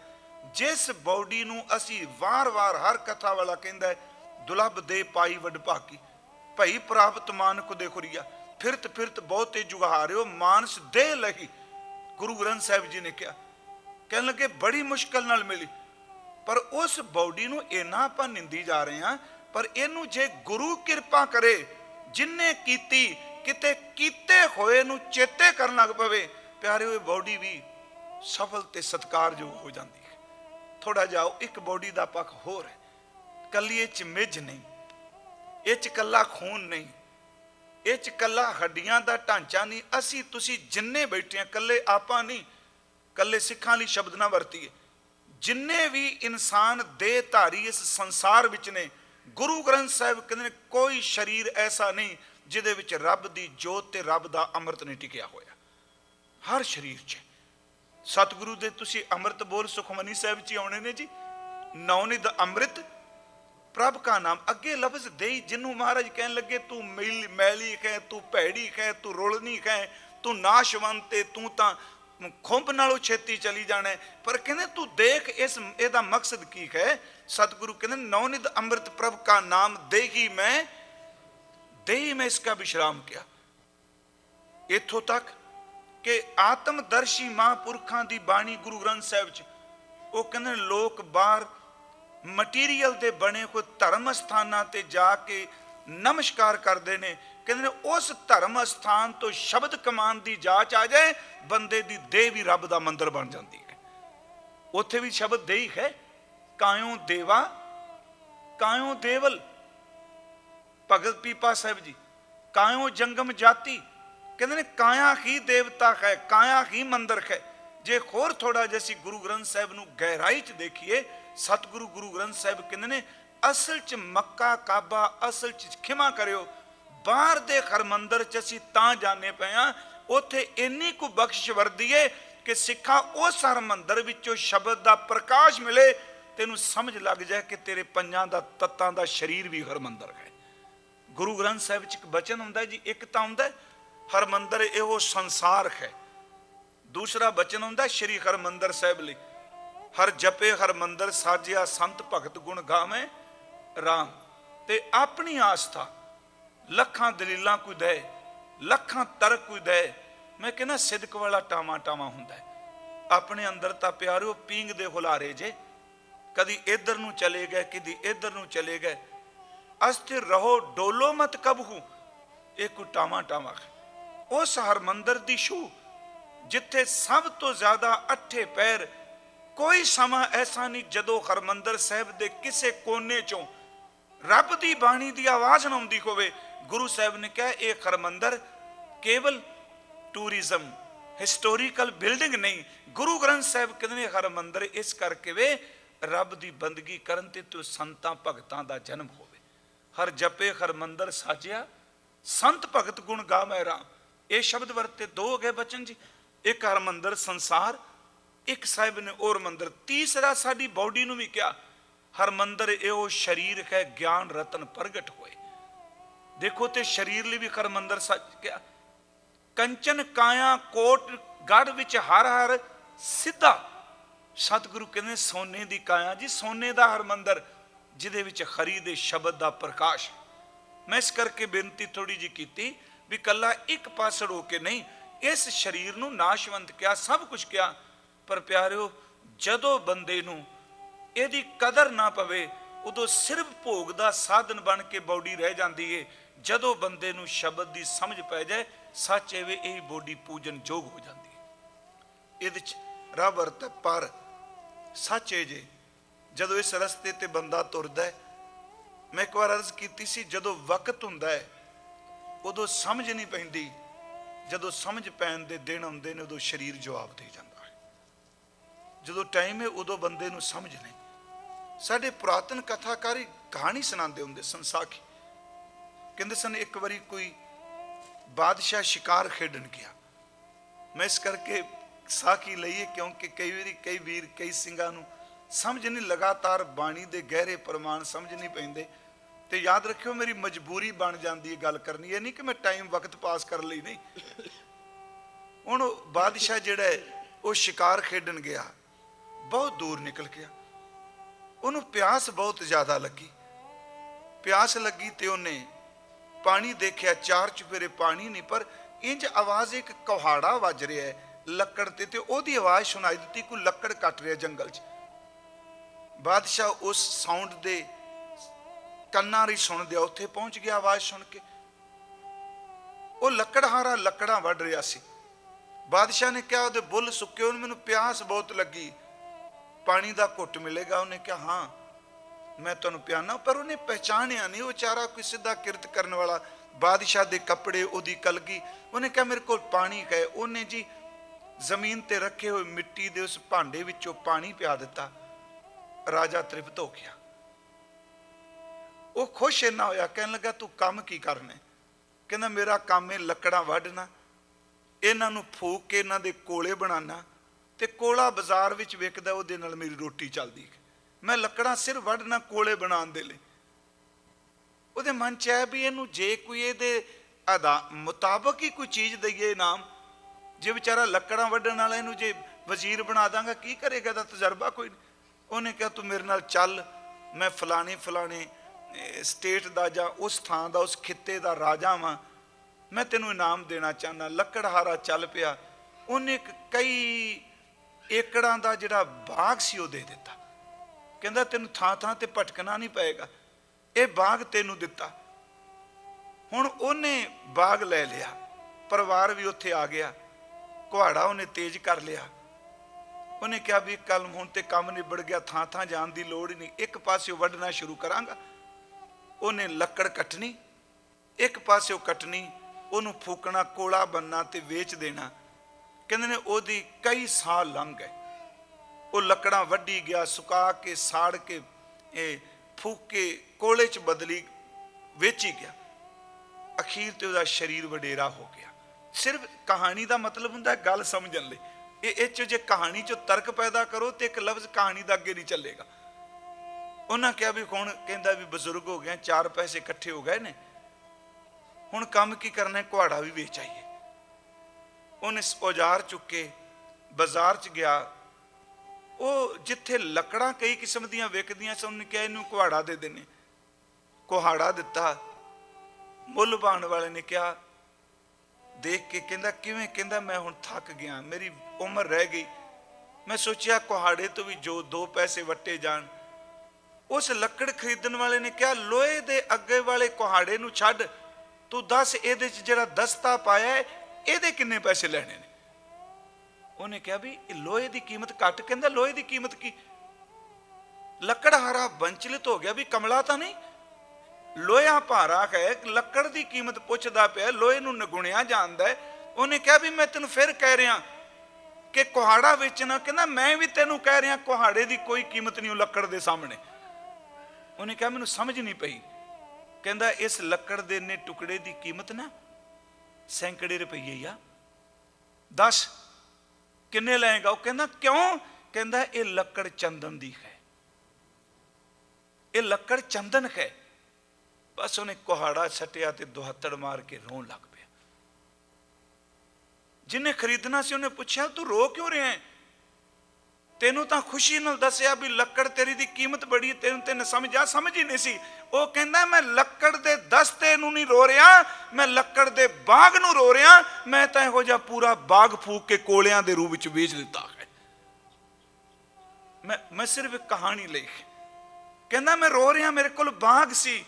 जिस बॉडी नूं असी वार वार हर कथा वाला कहंदा है दुलभ दे पाई वडभागी भई प्राप्त मानक दे खुरिया फिरत फिरत बहुते जुगारियो मानस दे लही। गुरु ग्रंथ साहिब जी ने कहा कहन लगे बड़ी मुश्किल नाल मिली, पर उस बॉडी नूं इन्ना आपां निंदी जा रहे हैं, पर इनू जे गुरु कृपा करे जिन्ने कीती किते कीते होए नूं चेते करन लग पवे प्यारे वो बॉडी भी सफल ते सत्कारयोग हो जाती है। थोड़ा जाओ एक बॉडी का पक्ष होर है, कली इच मिज नहीं, इच कला खून नहीं, इच कला हड्डियां का ढांचा नहीं। असी तुसी जिन्ने बैठे हैं कले आपां नहीं, कले सिखां लई शब्द ना वरतीए, जिन्ने भी इंसान देहधारी इस संसार विच ने गुरु ग्रंथ साहिब कहते कोई शरीर ऐसा नहीं जिहदे विच रब दी जोत ते रब दा अमृत नहीं टिकिया होया। हर शरीर च सतगुरु दे तुसी अमृत बोल सुखमनी साहिब च आउणे ने जी, नौनिध अमृत प्रभ का नाम अगे लफ्ज दे जिन्हों महाराज कहन लगे तू मैली कै, तू भैड़ी कै, तू रुलनी कै, तू नाशवंत है, तू तां खुंब नालों छेती चली जाना है, पर कहने तू देख इस एदा मकसद की है। सतगुरु कहने नवनिध अमृत प्रभ का नाम दे ही मैं इसका विश्राम किया। इथों तक कि आत्मदर्शी महापुरखों की बाणी गुरु ग्रंथ साहिब च वो कहने लोग बाहर मटीरियल दे बने कोई धर्म स्थानां ते जाके नमस्कार करते हैं, कहते उस धर्म स्थान तो शब्द कमान की जांच आ जाए बंदे की देह भी रब का मंदिर बन जाती है। उत्थे भी शब्द दे ही है कायों देवा कायों देवल। भगत पीपा साहिब जी कायों जंगम जाति कहते काया ही देवता है, काया ही मंदिर है। जे होर थोड़ा जैसी गुरु ग्रंथ साहिब नूं गहराई च देखिए, सतगुरु गुरु ग्रंथ साहिब कहते ने असल च मक्का काबा असल च खिमा करियो बाहर दे हरमंदर च असीं तां जाने पे हाँ उत्थे इन्नी को बख्शिश वरदी है कि सिखा उस हरमंदर विचों शब्द दा प्रकाश मिले, तेनू समझ लग जाए कि तेरे पंजां दा तत्तां दा शरीर भी हरमंदर है। गुरु ग्रंथ साहिब च एक बचन हुंदा है जी, एक तां हुंदा है हरमंदर इहो संसार है, दूसरा बचन हुंदा श्री हरमंदर साहिब लई हर जपे हरमंदर साजिया संत भगत गुण गावे राम। ते अपनी आस्था लखां दलीलां कोई दे लखां तर्क कोई दे, मैं कहना सिदक वाला टावा टावा हुंदा है। अपने अंदर तां प्यारिओ पींग दे हुलारे जे, कदी इधर नूं चले गए कदी इधर नूं चले गए। अस्थिर रहो डोलो मत कबहू, एक टावा टावा है। उस हरमंदर दी छू जिथे सब तो ज्यादा अठे पैर, कोई समा ऐसा नहीं जदों हरमंदर साहिब दे किसे कोने चों रब दी बाणी दी आवाज ना आउंदी होवे। गुरु साहिब ने कहा यह हरमंदर केवल टूरिज्म हिस्टोरिकल बिल्डिंग नहीं, गुरु ग्रंथ साहिब कहते हरमंदर इस करके वे रब दी बंदगी करन ते तो संतां भगतां दा जन्म होवे। हर जपे हरमंदर साजिया संत भगत गुण गावे राम। ये शब्द वरते दो हो गए बचन जी, एक हरमंदर संसार, एक साहिब ने और मंदिर। तीसरा साडी बॉडी नूं भी क्या हरमंदर एहो शरीर है ज्ञान रतन प्रगट होए। देखो ते शरीर लिए भी हरमंदर सच क्या कंचन काया कोट गढ़ विच हर हर सिद्धा। सतगुरु कहने सोने दी काया जी सोने दा हरमंदर जिदे विच हरि दे शब्द दा प्रकाश। मैं इस करके बेनती थोड़ी जी कीती भी कला एक पासड़ होके नहीं, इस शरीर नूं नाशवंत क्या सब कुछ क्या, पर प्यारिओ जदों बंदे नूं इहदी कदर ना पवे उदों सिर्फ भोग दा साधन बन के बॉडी रह जाती है। जदों बंदे नूं शब्द दी समझ पै जाए सच एवे यही बॉडी पूजन जोग हो जाती है। इहदे च रब अर्थ है पर सच है जे जदों इस रस्ते ते बंदा तुरदा है। मैं एक बार अर्ज कीती सी जदों वक्त हुंदा है उदों समझ नहीं पैंदी, जदों समझ पैण दे दिन आउंदे ने उदों शरीर जवाब दे जांदा है। जदों टाइम है उदों बंदे नूं समझ नहीं। साडे पुरातन कथाकारी कहानी सुनाते होंगे संसाखी, कहते सन एक बारी कोई बादशाह शिकार खेडन गया। मैं इस करके साखी लईए क्योंकि कई बारी कई वीर कई सिंगां नूं समझ नहीं, लगातार बाणी दे गहरे प्रमाण समझ नहीं पैंदे। तो याद रखियो मेरी मजबूरी बन जाती है गल करनी, है नहीं कि मैं टाइम वक्त पास कर ली नहीं। हुण बादशाह जिहड़ा है वो शिकार खेडन गया, बहुत दूर निकल गया। ਉਹਨੂੰ ਪਿਆਸ ਬਹੁਤ ਜ਼ਿਆਦਾ ਲੱਗੀ। ਪਿਆਸ ਲੱਗੀ ਤੇ ਉਹਨੇ ਪਾਣੀ ਦੇਖਿਆ, ਚਾਰ ਚੁਫੇਰੇ ਪਾਣੀ ਨਹੀਂ, ਪਰ ਇੰਜ ਆਵਾਜ਼ ਇੱਕ ਕੁਹਾੜਾ ਵੱਜ ਰਿਹਾ ਹੈ ਲੱਕੜ ਤੇ ਉਹਦੀ ਆਵਾਜ਼ ਸੁਣਾਈ ਦਿੱਤੀ, ਕੋਈ ਲੱਕੜ ਕੱਟ ਰਿਹਾ ਜੰਗਲ 'ਚ। ਬਾਦਸ਼ਾਹ ਉਸ ਸਾਊਂਡ ਦੇ ਕੰਨਾਂ ਰਹੀ ਸੁਣਦਿਆ ਉੱਥੇ ਪਹੁੰਚ ਗਿਆ ਆਵਾਜ਼ ਸੁਣ ਕੇ। ਉਹ ਲੱਕੜਹਾਰਾ ਲੱਕੜਾਂ ਵੱਢ ਰਿਹਾ ਸੀ। ਬਾਦਸ਼ਾਹ ਨੇ ਕਿਹਾ ਉਹਦੇ ਬੁੱਲ ਸੁੱਕੇ, ਉਹਨੂੰ ਮੈਨੂੰ ਪਿਆਸ ਬਹੁਤ ਲੱਗੀ, ਪਾਣੀ ਦਾ ਘੁੱਟ ਮਿਲੇਗਾ? ਉਹਨੇ ਕਿਹਾ ਹਾਂ ਮੈਂ ਤੁਹਾਨੂੰ ਪਿਆਣਾ। ਪਰ ਉਹਨੇ ਪਹਿਚਾਣਿਆ ਨਹੀਂ, ਉਹ ਵਿਚਾਰਾ ਕੋਈ ਸਿੱਧਾ ਕਿਰਤ ਕਰਨ ਵਾਲਾ, ਬਾਦਸ਼ਾਹ ਦੇ ਕੱਪੜੇ, ਉਹਦੀ ਕਲਗੀ। ਉਹਨੇ ਕਿਹਾ ਮੇਰੇ ਕੋਲ ਪਾਣੀ ਹੈ। ਉਹਨੇ ਜੀ ਜ਼ਮੀਨ ਤੇ ਰੱਖੇ ਹੋਏ ਮਿੱਟੀ ਦੇ ਉਸ ਭਾਂਡੇ ਵਿੱਚੋਂ ਪਾਣੀ ਪਿਆ ਦਿੱਤਾ। ਰਾਜਾ ਤ੍ਰਿਪਤ ਹੋ ਗਿਆ। ਉਹ ਖੁਸ਼ ਇੰਨਾ ਹੋਇਆ, ਕਹਿਣ ਲੱਗਾ ਤੂੰ ਕੰਮ ਕੀ ਕਰਨਾ? ਕਹਿੰਦਾ ਮੇਰਾ ਕੰਮ ਹੈ ਲੱਕੜਾਂ ਵੱਢਣਾ, ਇਹਨਾਂ ਨੂੰ ਫੂਕ ਕੇ ਇਹਨਾਂ ਦੇ ਕੋਲੇ ਬਣਾਉਣਾ, ਤੇ ਕੋਲਾ ਬਾਜ਼ਾਰ ਵਿੱਚ ਵਿਕਦਾ, ਉਹਦੇ ਨਾਲ ਮੇਰੀ ਰੋਟੀ ਚੱਲਦੀ। ਮੈਂ ਲੱਕੜਾਂ ਸਿਰ ਵੱਢਣਾ ਕੋਲੇ ਬਣਾਉਣ ਦੇ ਲਈ। ਉਹਦੇ ਮਨ 'ਚ ਆਇਆ ਵੀ ਇਹਨੂੰ ਜੇ ਕੋਈ ਇਹਦੇ ਮੁਤਾਬਕ ਹੀ ਕੋਈ ਚੀਜ਼ ਦਈਏ ਇਨਾਮ, ਜੇ ਵਿਚਾਰਾ ਲੱਕੜਾਂ ਵੱਢਣ ਵਾਲਾ ਇਹਨੂੰ ਜੇ ਵਜ਼ੀਰ ਬਣਾ ਦਾਂਗਾ ਕੀ ਕਰੇਗਾ, ਇਹਦਾ ਤਜਰਬਾ ਕੋਈ ਨਹੀਂ। ਉਹਨੇ ਕਿਹਾ ਤੂੰ ਮੇਰੇ ਨਾਲ ਚੱਲ, ਮੈਂ ਫਲਾਣੇ ਫਲਾਣੇ ਸਟੇਟ ਦਾ ਜਾਂ ਉਸ ਥਾਂ ਦਾ ਉਸ ਖਿੱਤੇ ਦਾ ਰਾਜਾ ਵਾਂ, ਮੈਂ ਤੈਨੂੰ ਇਨਾਮ ਦੇਣਾ ਚਾਹੁੰਦਾ। ਲੱਕੜਹਾਰਾ ਚੱਲ ਪਿਆ। ਉਹਨੇ ਕਈ ਏਕੜਾਂ ਦਾ ਜਿਹੜਾ ਬਾਗ ਸੀ ਉਹ ਦੇ ਦਿੱਤਾ। ਕਹਿੰਦਾ ਤੈਨੂੰ ਥਾਂ ਥਾਂ ਤੇ ਭਟਕਣਾ ਨਹੀਂ ਪਏਗਾ, ਇਹ ਬਾਗ ਤੈਨੂੰ ਦਿੱਤਾ। ਹੁਣ ਉਹਨੇ ਬਾਗ ਲੈ ਲਿਆ, ਪਰਿਵਾਰ ਵੀ ਉੱਥੇ ਆ ਗਿਆ, ਕੁਹਾੜਾ ਉਹਨੇ ਤੇਜ਼ ਕਰ ਲਿਆ। ਉਹਨੇ ਕਿਹਾ ਵੀ ਕੱਲ ਹੁਣ ਤੇ ਕੰਮ ਨਿਬੜ ਗਿਆ, ਥਾਂ ਥਾਂ ਜਾਣ ਦੀ ਲੋੜ ਹੀ ਨਹੀਂ, ਇੱਕ ਪਾਸਿਓਂ ਵੱਢਣਾ ਸ਼ੁਰੂ ਕਰਾਂਗਾ। ਉਹਨੇ ਲੱਕੜ ਕੱਟਣੀ, ਇੱਕ ਪਾਸਿਓਂ ਕੱਟਣੀ, ਉਹਨੂੰ ਫੂਕਣਾ, ਕੋਲਾ ਬੰਨਣਾ ਤੇ ਵੇਚ ਦੇਣਾ। ਕਹਿੰਦੇ ਨੇ ਉਹਦੀ ਕਈ ਸਾਲ ਲੰਘ ਗਏ। ਉਹ ਲੱਕੜਾਂ ਵੱਢੀ ਗਿਆ, ਸੁਕਾ ਕੇ ਸਾੜ ਕੇ ਫੂਕ ਕੇ ਕੋਲੇ 'ਚ ਬਦਲੀ, ਵੇਚੀ ਗਿਆ। ਅਖੀਰ ਤੇ ਉਹਦਾ ਸਰੀਰ ਵਡੇਰਾ ਹੋ ਗਿਆ। ਸਿਰਫ ਕਹਾਣੀ ਦਾ ਮਤਲਬ ਹੁੰਦਾ ਗੱਲ ਸਮਝਣ ਲਈ। ਇਹ 'ਚ ਜੇ ਕਹਾਣੀ 'ਚੋਂ ਤਰਕ ਪੈਦਾ ਕਰੋ ਤੇ ਇੱਕ ਲਫ਼ਜ਼ ਕਹਾਣੀ ਦਾ ਅੱਗੇ ਨਹੀਂ ਚੱਲੇਗਾ। ਉਹਨਾਂ ਕਿਹਾ ਵੀ ਹੁਣ, ਕਹਿੰਦਾ ਵੀ ਬਜ਼ੁਰਗ ਹੋ ਗਏ, 4 ਪੈਸੇ ਇਕੱਠੇ ਹੋ ਗਏ ਨੇ, ਹੁਣ ਕੰਮ ਕੀ ਕਰਨਾ, ਕੁਹਾੜਾ ਵੀ ਵੇਚ ਆਈਏ। ਉਹਨੇ ਔਜ਼ਾਰ ਚੁੱਕੇ ਬਾਜ਼ਾਰ 'ਚ ਗਿਆ। ਉਹ ਜਿੱਥੇ ਲੱਕੜਾਂ ਕਈ ਕਿਸਮ ਦੀਆਂ ਵਿਕਦੀਆਂ ਸਨ, ਉਹਨੇ ਕਿਹਾ ਇਹਨੂੰ ਕੁਹਾੜਾ ਦੇ ਦੇਣੇ। ਕੁਹਾੜਾ ਦਿੱਤਾ। ਮੁੱਲ ਪਾਉਣ ਵਾਲੇ ਨੇ ਕਿਹਾ ਦੇਖ ਕੇ, ਕਹਿੰਦਾ ਕਿਵੇਂ? ਕਹਿੰਦਾ ਮੈਂ ਹੁਣ ਥੱਕ ਗਿਆ, ਮੇਰੀ ਉਮਰ ਰਹਿ ਗਈ, ਮੈਂ ਸੋਚਿਆ ਕੁਹਾੜੇ ਤੋਂ ਵੀ ਜੋ 2 ਪੈਸੇ ਵੱਟੇ ਜਾਣ। ਉਸ ਲੱਕੜ ਖਰੀਦਣ ਵਾਲੇ ਨੇ ਕਿਹਾ ਲੋਹੇ ਦੇ ਅੱਗੇ ਵਾਲੇ ਕੁਹਾੜੇ ਨੂੰ ਛੱਡ, ਤੂੰ ਦੱਸ ਇਹਦੇ 'ਚ ਜਿਹੜਾ ਦਸਤਾ ਪਾਇਆ ਇਹਦੇ ਕਿੰਨੇ ਪੈਸੇ ਲੈਣੇ ਨੇ? ਉਹਨੇ ਕਿਹਾ ਵੀ ਲੋਹੇ ਦੀ ਕੀਮਤ ਘੱਟ। ਕਹਿੰਦਾ ਲੋਹੇ ਦੀ ਕੀਮਤ ਕੀ? ਲੱਕੜਹਾਰਾ ਬੰਚਲਿਤ ਹੋ ਗਿਆ ਵੀ ਕਮਲਾ ਤਾਂ ਨਹੀਂ, ਲੋਹਾ ਭਾਰਾ ਹੈ, ਲੱਕੜ ਦੀ ਕੀਮਤ ਪੁੱਛਦਾ ਪਿਆ, ਲੋਹੇ ਨੂੰ ਨਗੁਣਿਆ ਜਾਂਦਾ। ਉਹਨੇ ਕਿਹਾ ਵੀ ਮੈਂ ਤੈਨੂੰ ਫਿਰ ਕਹਿ ਰਿਹਾ ਕਿ ਕੁਹਾੜਾ ਵੇਚਣਾ। ਕਹਿੰਦਾ ਮੈਂ ਵੀ ਤੈਨੂੰ ਕਹਿ ਰਿਹਾ ਕੁਹਾੜੇ ਦੀ ਕੋਈ ਕੀਮਤ ਨਹੀਂ ਲੱਕੜ ਦੇ ਸਾਹਮਣੇ। ਉਹਨੇ ਕਿਹਾ ਮੈਨੂੰ ਸਮਝ ਨਹੀਂ ਪਈ। ਕਹਿੰਦਾ ਇਸ ਲੱਕੜ ਦੇ ਨੇ ਟੁਕੜੇ ਦੀ ਕੀਮਤ ਨਾ ਸੈਂਕੜੇ ਰੁਪਈਏ ਆ, ਦੱਸ ਕਿੰਨੇ ਲਏਗਾ? ਉਹ ਕਹਿੰਦਾ ਕਿਉਂ? ਕਹਿੰਦਾ ਇਹ ਲੱਕੜ ਚੰਦਨ ਦੀ ਹੈ, ਇਹ ਲੱਕੜ ਚੰਦਨ ਹੈ। ਬਸ ਉਹਨੇ ਕੁਹਾੜਾ ਸੱਟਿਆ ਤੇ ਦੁਹੱਤੜ ਮਾਰ ਕੇ ਰੋਣ ਲੱਗ ਪਿਆ। ਜਿਹਨੇ ਖਰੀਦਣਾ ਸੀ ਉਹਨੇ ਪੁੱਛਿਆ ਤੂੰ ਰੋ ਕਿਉਂ ਰਿਹਾ ਹੈ? ਤੈਨੂੰ ਤਾਂ ਖੁਸ਼ੀ ਨਾਲ ਦੱਸਿਆ ਵੀ ਲੱਕੜ ਤੇਰੀ ਦੀ ਕੀਮਤ ਬੜੀ, ਤੈਨੂੰ ਤੇ ਸਮਝ ਹੀ ਨਹੀਂ ਸੀ। ਉਹ ਕਹਿੰਦਾ ਮੈਂ ਲੱਕੜ ਦੇ ਦਸਤੇ ਨੂੰ ਨਹੀਂ ਰੋ ਰਿਹਾ, ਮੈਂ ਲੱਕੜ ਦੇ ਬਾਗ ਨੂੰ ਰੋ ਰਿਹਾ। ਮੈਂ ਤਾਂ ਇਹੋ ਜਿਹਾ ਪੂਰਾ ਬਾਗ ਫੂਕ ਕੇ ਕੋਲਿਆਂ ਦੇ ਰੂਪ ਵਿੱਚ ਵੇਚ ਦਿੱਤਾ ਹੈ। ਮੈਂ ਸਿਰਫ ਇੱਕ ਕਹਾਣੀ ਲਈ, ਕਹਿੰਦਾ ਮੈਂ ਰੋ ਰਿਹਾ, ਮੇਰੇ ਕੋਲ ਬਾਗ ਸੀ।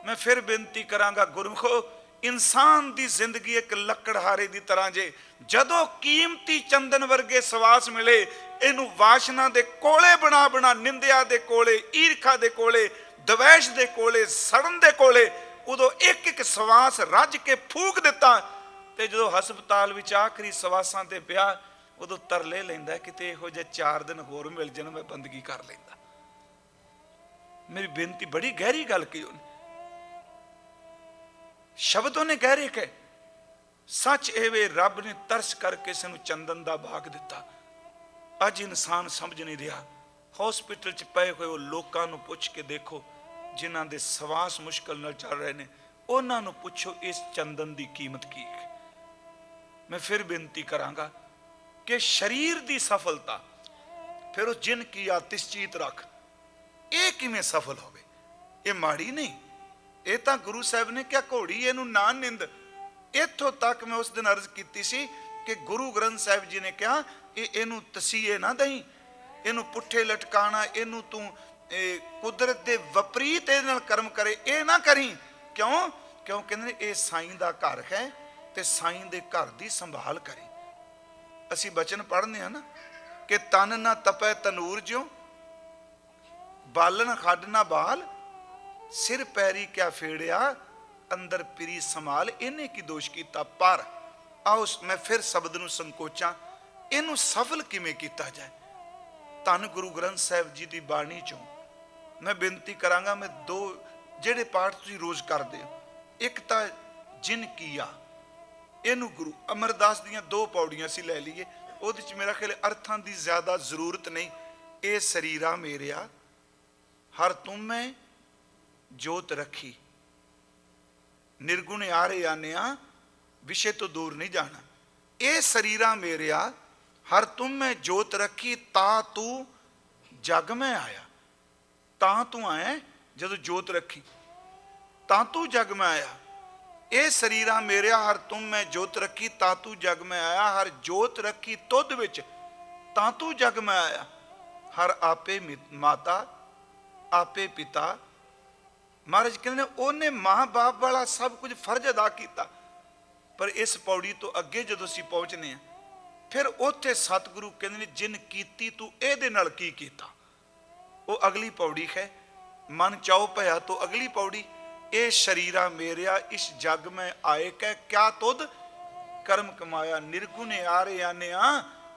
ਮੈਂ ਫਿਰ ਬੇਨਤੀ ਕਰਾਂਗਾ ਗੁਰਮਖੋ, ਇਨਸਾਨ ਦੀ ਜ਼ਿੰਦਗੀ ਇੱਕ ਲੱਕੜਹਾਰੇ ਦੀ ਤਰ੍ਹਾਂ ਜੇ। ਜਦੋਂ ਕੀਮਤੀ ਚੰਦਨ ਵਰਗੇ ਸਵਾਸ ਮਿਲੇ, ਇਹਨੂੰ ਵਾਸ਼ਨਾ ਦੇ ਕੋਲੇ ਬਣਾ ਬਣਾ, ਨਿੰਦਿਆ ਦੇ ਕੋਲੇ, ਈਰਖਾ ਦੇ ਕੋਲੇ, ਦਵੈਸ਼ ਦੇ ਕੋਲੇ, ਸੜਨ ਦੇ ਕੋਲੇ, ਉਦੋਂ ਇੱਕ ਇੱਕ ਸਵਾਸ ਰੱਜ ਕੇ ਫੂਕ ਦਿੱਤਾ। ਤੇ ਜਦੋਂ ਹਸਪਤਾਲ ਵਿੱਚ ਆਖਰੀ ਸਵਾਸਾਂ ਤੇ ਪਿਆ, ਉਦੋਂ ਤਰਲੇ ਲੈਂਦਾ ਕਿਤੇ ਇਹੋ ਜਿਹੇ 4 ਦਿਨ ਹੋਰ ਮਿਲ ਜਾਣ, ਮੈਂ ਬੰਦਗੀ ਕਰ ਲੈਂਦਾ। ਮੇਰੀ ਬੇਨਤੀ, ਬੜੀ ਗਹਿਰੀ ਗੱਲ ਕਹੀ ਉਹਨੇ, ਸ਼ਬਦ ਉਹਨੇ ਗਹਿਰੇ ਕਹੇ। ਸੱਚ ਇਹ ਵੇ ਰੱਬ ਨੇ ਤਰਸ ਕਰਕੇ ਇਸ ਨੂੰ ਚੰਦਨ ਦਾ ਬਾਗ ਦਿੱਤਾ। ਅੱਜ ਇਨਸਾਨ ਸਮਝ ਨਹੀਂ ਰਿਹਾ। ਹਸਪੀਟਲ 'ਚ ਪਏ ਹੋਏ ਉਹ ਲੋਕਾਂ ਨੂੰ ਪੁੱਛ ਕੇ ਦੇਖੋ ਜਿਨ੍ਹਾਂ ਦੇ ਸਵਾਸ ਮੁਸ਼ਕਲ ਨਾਲ ਚੱਲ ਰਹੇ ਨੇ, ਉਹਨਾਂ ਨੂੰ ਪੁੱਛੋ ਇਸ ਚੰਦਨ ਦੀ ਕੀਮਤ ਕੀ ਹੈ। ਮੈਂ ਫਿਰ ਬੇਨਤੀ ਕਰਾਂਗਾ ਕਿ ਸਰੀਰ ਦੀ ਸਫਲਤਾ फिर वो जिन की तिसचीत रख, ये किवें सफल होवे? ये माड़ी नहीं, ये तो गुरु साहब ने क्या घोड़ी इनू ना निंद। इथों तक मैं उस दिन अर्ज की सी कि गुरु ग्रंथ साहब जी ने कहा इनू तसीए ना दई, इनू पुठे लटकाना, इनू तू कुदरत के विपरीत इहदे नाल कर्म करे, ये ना करी। क्यों? क्यों कहंदे ये साईं दा घर है ते साईं दे घर दी संभाल करी। असी बचन पढ़ने हैं ना कि तन ना तपै तनूर ज्यों, बालन खड ना बाल, सिर पैरी क्या फेड़िया, अंदर पिरी संभाल, इन्हें की दोष कीता। पर आओ मैं फिर शब्द नूं संकोचा, इनू सफल किवें कीता जाए। धन गुरु ग्रंथ साहब जी की बाणी चों मैं बेनती करांगा, मैं दो जेड़े पाठ तुसीं रोज करदे हो, एक तां जिन कीया, इनू गुरु अमरदास दियां दो पौड़ियां सी लै लीए, ਉਹਦੇ ਚ मेरा ख्याल अर्थां की ज्यादा जरूरत नहीं। ए शरीरा मेरिया हर तुम में जोत रखी, निर्गुण आरे आनिया विषय तो दूर नहीं जाना। ए शरीरा मेरिया हर तुम में जोत रखी, ता तू जग में आया। ता तू आया जदों जोत रखी, ता तू जग में आया। ए शरीरा मेरिया हर तुम में जोत रखी, ता तू जग में आया। हर जोत रखी तुद विच, ता तू जग में आया। हर आपे माता आपे पिता। महाराज कहते उन्हें मां बाप वाला सब कुछ फर्ज अदा किया। पर इस पौड़ी तो अगे जो असीं पहुंचने हैं, फिर उत्थे सतगुरु कहते जिन कीती तू एहदे नाल की कीता, वो अगली पौड़ी है। मन चाओ भया तो अगली पौड़ी, ए शरीरा मेरिया इस जग में आए कै क्या तुद कर्म कमाया। निर्गुण आरे आनिया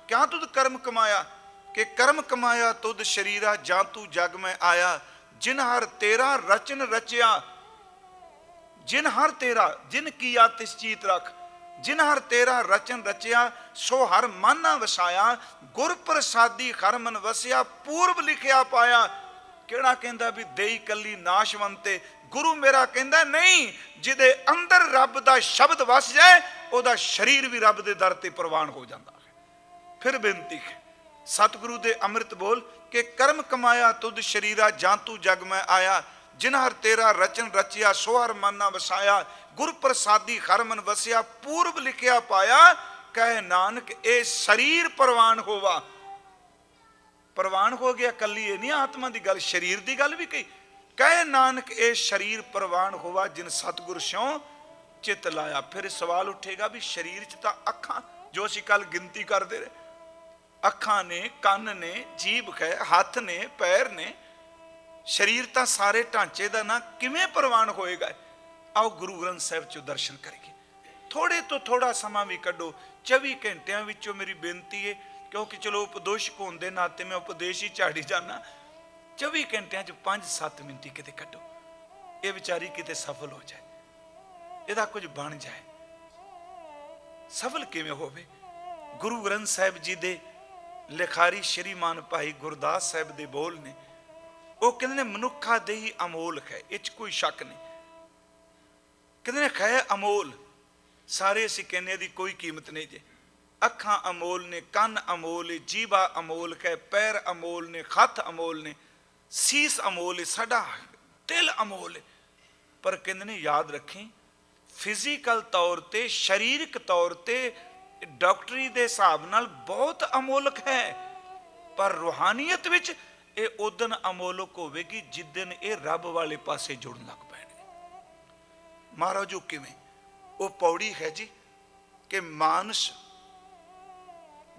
क्या तुद कर्म कमाया, कि कर्म कमाया तुद शरीरा जा तू जग में आया। जिन हर तेरा रचन रचिया, जिन हर तेरा, जिन किया तिस चीत रख, जिन हर तेरा रचन रचिया, सो हर माना वसाया। गुर प्रसादी हर मन वसिया, पूर्व लिखिया पाया। केड़ा कहंदा भी देई कली नाशवंते, गुरु मेरा कहंदा नहीं, जिदे अंदर रब दा शब्द वस जाए ओदा शरीर भी रब दे दर ते प्रवान हो जाता है। फिर बेनती है सतगुरु दे अमृत बोल के कर्म कमाया तुद शरीरा जा तू जग में आया। जिन हर तेरा रचन रचिया, सो हर माना वसाया। गुर प्रसादी हर मन वसिया, पूर्व लिखिया पाया। कहे नानक ए शरीर प्रवान होवा। प्रवान हो गया, कली ये नहीं आत्मा की गल, शरीर की गल भी कही। कहे नानक ए शरीर प्रवान होवा, जिन सतगुर स्यों चित लाया। फिर सवाल उठेगा भी शरीर च तां अखां, जो असीं कल गिनती करते रहे, अखां ने, कन ने, जीभ है, हथ ने, पैर ने, शरीर तां सारे ढांचे का ना किवें प्रवान होएगा। आओ गुरु ग्रंथ साहब चो दर्शन करिए। थोड़े तो थोड़ा समा भी कढो, 24 घंटियां विचों मेरी बेनती है, क्योंकि चलो उपदेशक होने के नाते मैं उपदेश ही झाड़ी जाना, 24 घंटिया 5-7 मिनट किते कढो, ये बेचारी किते सफल हो जाए, ਇਹਦਾ कुछ बन जाए। सफल किवें होवे? गुरु ग्रंथ साहिब जी दे लिखारी श्रीमान भाई गुरदास साहिब दे बोल ने, वो कहते ने मनुखा दे ही अमोल है, इच कोई शक नहीं। कहते ने है अमोल, सारे असीं कहने दी कोई कीमत नहीं जे। अखां अमोल ने, कन अमोल है, जीवा अमोल है, पैर अमोल ने, हथ अमोल ने, सीस अमोल है, साडा दिल अमोल है। पर कहते ने याद रखें, फिजिकल तौर पर, शरीरक तौर पर, डॉक्टरी के हिसाब नाल बहुत अमोलक है, पर रूहानीयत विच ये उदन अमोलक होवेगी जिदन ये रब वाले पासे जुड़न लग पैणगे। महाराजो किवें? वो पौड़ी है जी कि मानस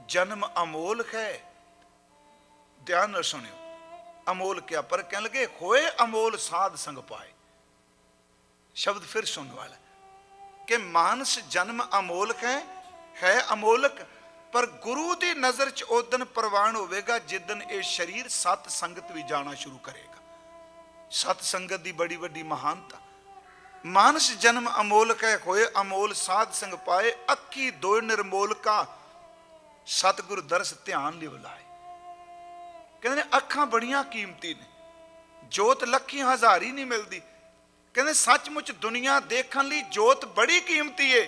जन्म अमोल है। ध्यान न सुनियो, अमोल क्या? पर कह लगे होए अमोल साध संग पाए। शब्द फिर सुनने वाला कि मानस जन्म अमोल है अमोलक, पर गुरु की नजर च उदन प्रवान होवेगा जिदन ये शरीर सत संगत भी जाना शुरू करेगा। सत संगत की बड़ी बड़ी महानता। मानस जन्म अमोलक है, होए अमोल साध संग पाए। अखी दो निर्मोलका, सतगुर दरस ध्यान लिव लाए। कहते ने अखां बड़ियां कीमती ने, जोत लखी हजारी नहीं मिलती। कहते सचमुच दुनिया देखने ली जोत बड़ी कीमती है,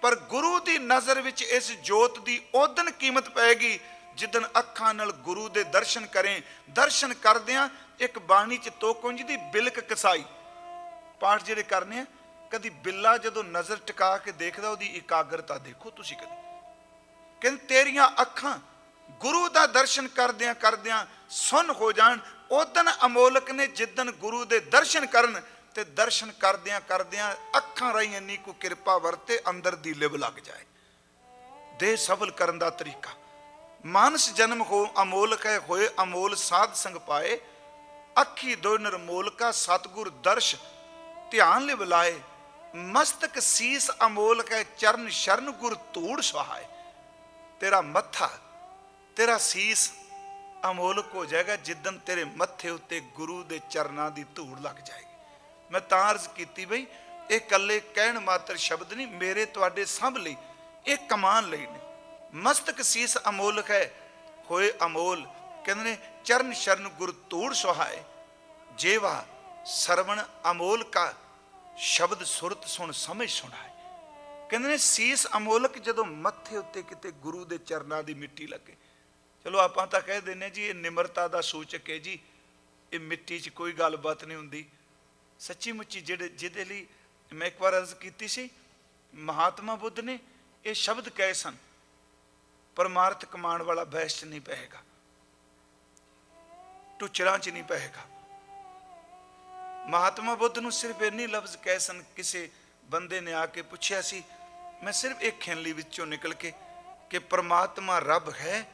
पर गुरु की नजर विच इस जोत की उदन कीमत पैगी ਜਿੱਦਣ ਅੱਖਾਂ ਨਾਲ ਗੁਰੂ ਦੇ ਦਰਸ਼ਨ ਕਰੇ, ਦਰਸ਼ਨ ਕਰਦਿਆਂ ਇੱਕ ਬਾਣੀ ਚ ਤੋਕੁੰਜ ਦੀ ਬਿਲਕ ਕਸਾਈ ਪਾਠ ਜਿਹੜੇ ਕਰਨੇ ਆ, ਕਦੀ ਬਿੱਲਾ ਜਦੋਂ ਨਜ਼ਰ ਟਿਕਾ ਕੇ ਦੇਖਦਾ ਉਹਦੀ ਇਕਾਗਰਤਾ ਦੇਖੋ ਤੁਸੀਂ ਕਦੀ। ਕਹਿੰਦੇ ਤੇਰੀਆਂ ਅੱਖਾਂ ਗੁਰੂ ਦਾ ਦਰਸ਼ਨ ਕਰਦਿਆਂ ਕਰਦਿਆਂ ਸੁੰਨ ਹੋ ਜਾਣ। ਉਦਣ ਅਮੋਲਕ ਨੇ ਜਿੱਦਣ ਗੁਰੂ ਦੇ ਦਰਸ਼ਨ ਕਰਨ ਤੇ ਦਰਸ਼ਨ ਕਰਦਿਆਂ ਕਰਦਿਆਂ ਅੱਖਾਂ ਰਾਹੀਂ ਇੰਨੀ ਕੋ ਕਿਰਪਾ ਵਰਤੇ ਅੰਦਰ ਦੀ ਲਿਵ ਲੱਗ ਜਾਏ। ਦੇਹ ਸਬਲ ਕਰਨ ਦਾ ਤਰੀਕਾ। ਮਾਨਸ ਜਨਮ ਹੋ ਅਮੋਲਕ ਹੈ, ਹੋਏ ਅਮੋਲ ਸਾਧ ਸੰਗ ਪਾਏ। ਅੱਖੀ ਦੋ ਨਿਰਮੋਲਕਾ ਸਤਿਗੁਰ ਦਰਸ਼ ਧਿਆਨ ਲਿਵ ਲਾਏ। ਮਸਤਕ ਸੀਸ ਅਮੋਲਕ ਹੈ, ਚਰਨ ਸ਼ਰਨ ਗੁਰ ਧੂੜ ਸੁਹਾਏ। ਤੇਰਾ ਮੱਥਾ ਤੇਰਾ ਸੀਸ ਅਮੋਲਕ ਹੋ ਜਾਏਗਾ ਜਿੱਦਣ ਤੇਰੇ ਮੱਥੇ ਉੱਤੇ ਗੁਰੂ ਦੇ ਚਰਨਾਂ ਦੀ ਧੂੜ ਲੱਗ ਜਾਏਗੀ। ਮੈਂ ਤਾਂ ਅਰਜ਼ ਕੀਤੀ ਬਈ ਇਹ ਇਕੱਲੇ ਕਹਿਣ ਮਾਤਰ ਸ਼ਬਦ ਨਹੀਂ, ਮੇਰੇ ਤੁਹਾਡੇ ਸਭ ਲਈ ਇਹ ਕਮਾਨ ਲਈ ਨੇ। ਮਸਤਕ ਸੀਸ ਅਮੋਲਕ ਹੈ, ਹੋਏ ਅਮੋਲ। ਕਹਿੰਦੇ ਨੇ ਚਰਨ ਸ਼ਰਨ ਗੁਰ ਧੂੜ ਸੁਹਾਏ। ਜੇਵਾ ਸਰਵਣ ਅਮੋਲ ਕਾ ਸ਼ਬਦ ਸੁਰਤ ਸੁਣ ਸਮਝ ਸੁਣਾਏ। ਕਹਿੰਦੇ ਨੇ ਸੀਸ ਅਮੋਲਕ ਜਦੋਂ ਮੱਥੇ ਉੱਤੇ ਕਿਤੇ ਗੁਰੂ ਦੇ ਚਰਨਾਂ ਦੀ ਮਿੱਟੀ ਲੱਗੇ। ਚਲੋ ਆਪਾਂ ਤਾਂ ਕਹਿ ਦਿੰਦੇ ਜੀ ਇਹ ਨਿਮਰਤਾ ਦਾ ਸੂਚਕ ਹੈ ਜੀ, ਇਹ ਮਿੱਟੀ 'ਚ ਕੋਈ ਗੱਲਬਾਤ ਨਹੀਂ ਹੁੰਦੀ। ਸੱਚੀ ਮੁੱਚੀ ਜਿਹਦੇ ਲਈ ਮੈਂ ਇੱਕ ਵਾਰ ਅਰਜ਼ ਕੀਤੀ ਸੀ, ਮਹਾਤਮਾ ਬੁੱਧ ਨੇ ਇਹ ਸ਼ਬਦ ਕਹੇ ਸਨ, ਪਰਮਾਰਥ ਕਮਾਉਣ ਵਾਲਾ ਬਹਿਸ 'ਚ ਨਹੀਂ ਪਏਗਾ, ਟੁਚਰਾਂ 'ਚ ਨਹੀਂ ਪਏਗਾ। ਮਹਾਤਮਾ ਬੁੱਧ ਨੂੰ ਸਿਰਫ ਇੰਨੀ ਲਫ਼ਜ਼ ਕਹੇ ਸਨ। ਕਿਸੇ ਬੰਦੇ ਨੇ ਆ ਕੇ ਪੁੱਛਿਆ ਸੀ, ਮੈਂ ਸਿਰਫ ਇੱਕ ਖਿਨਲੀ ਵਿੱਚੋਂ ਨਿਕਲ ਕੇ, ਕਿ ਪਰਮਾਤਮਾ ਰੱਬ ਹੈ,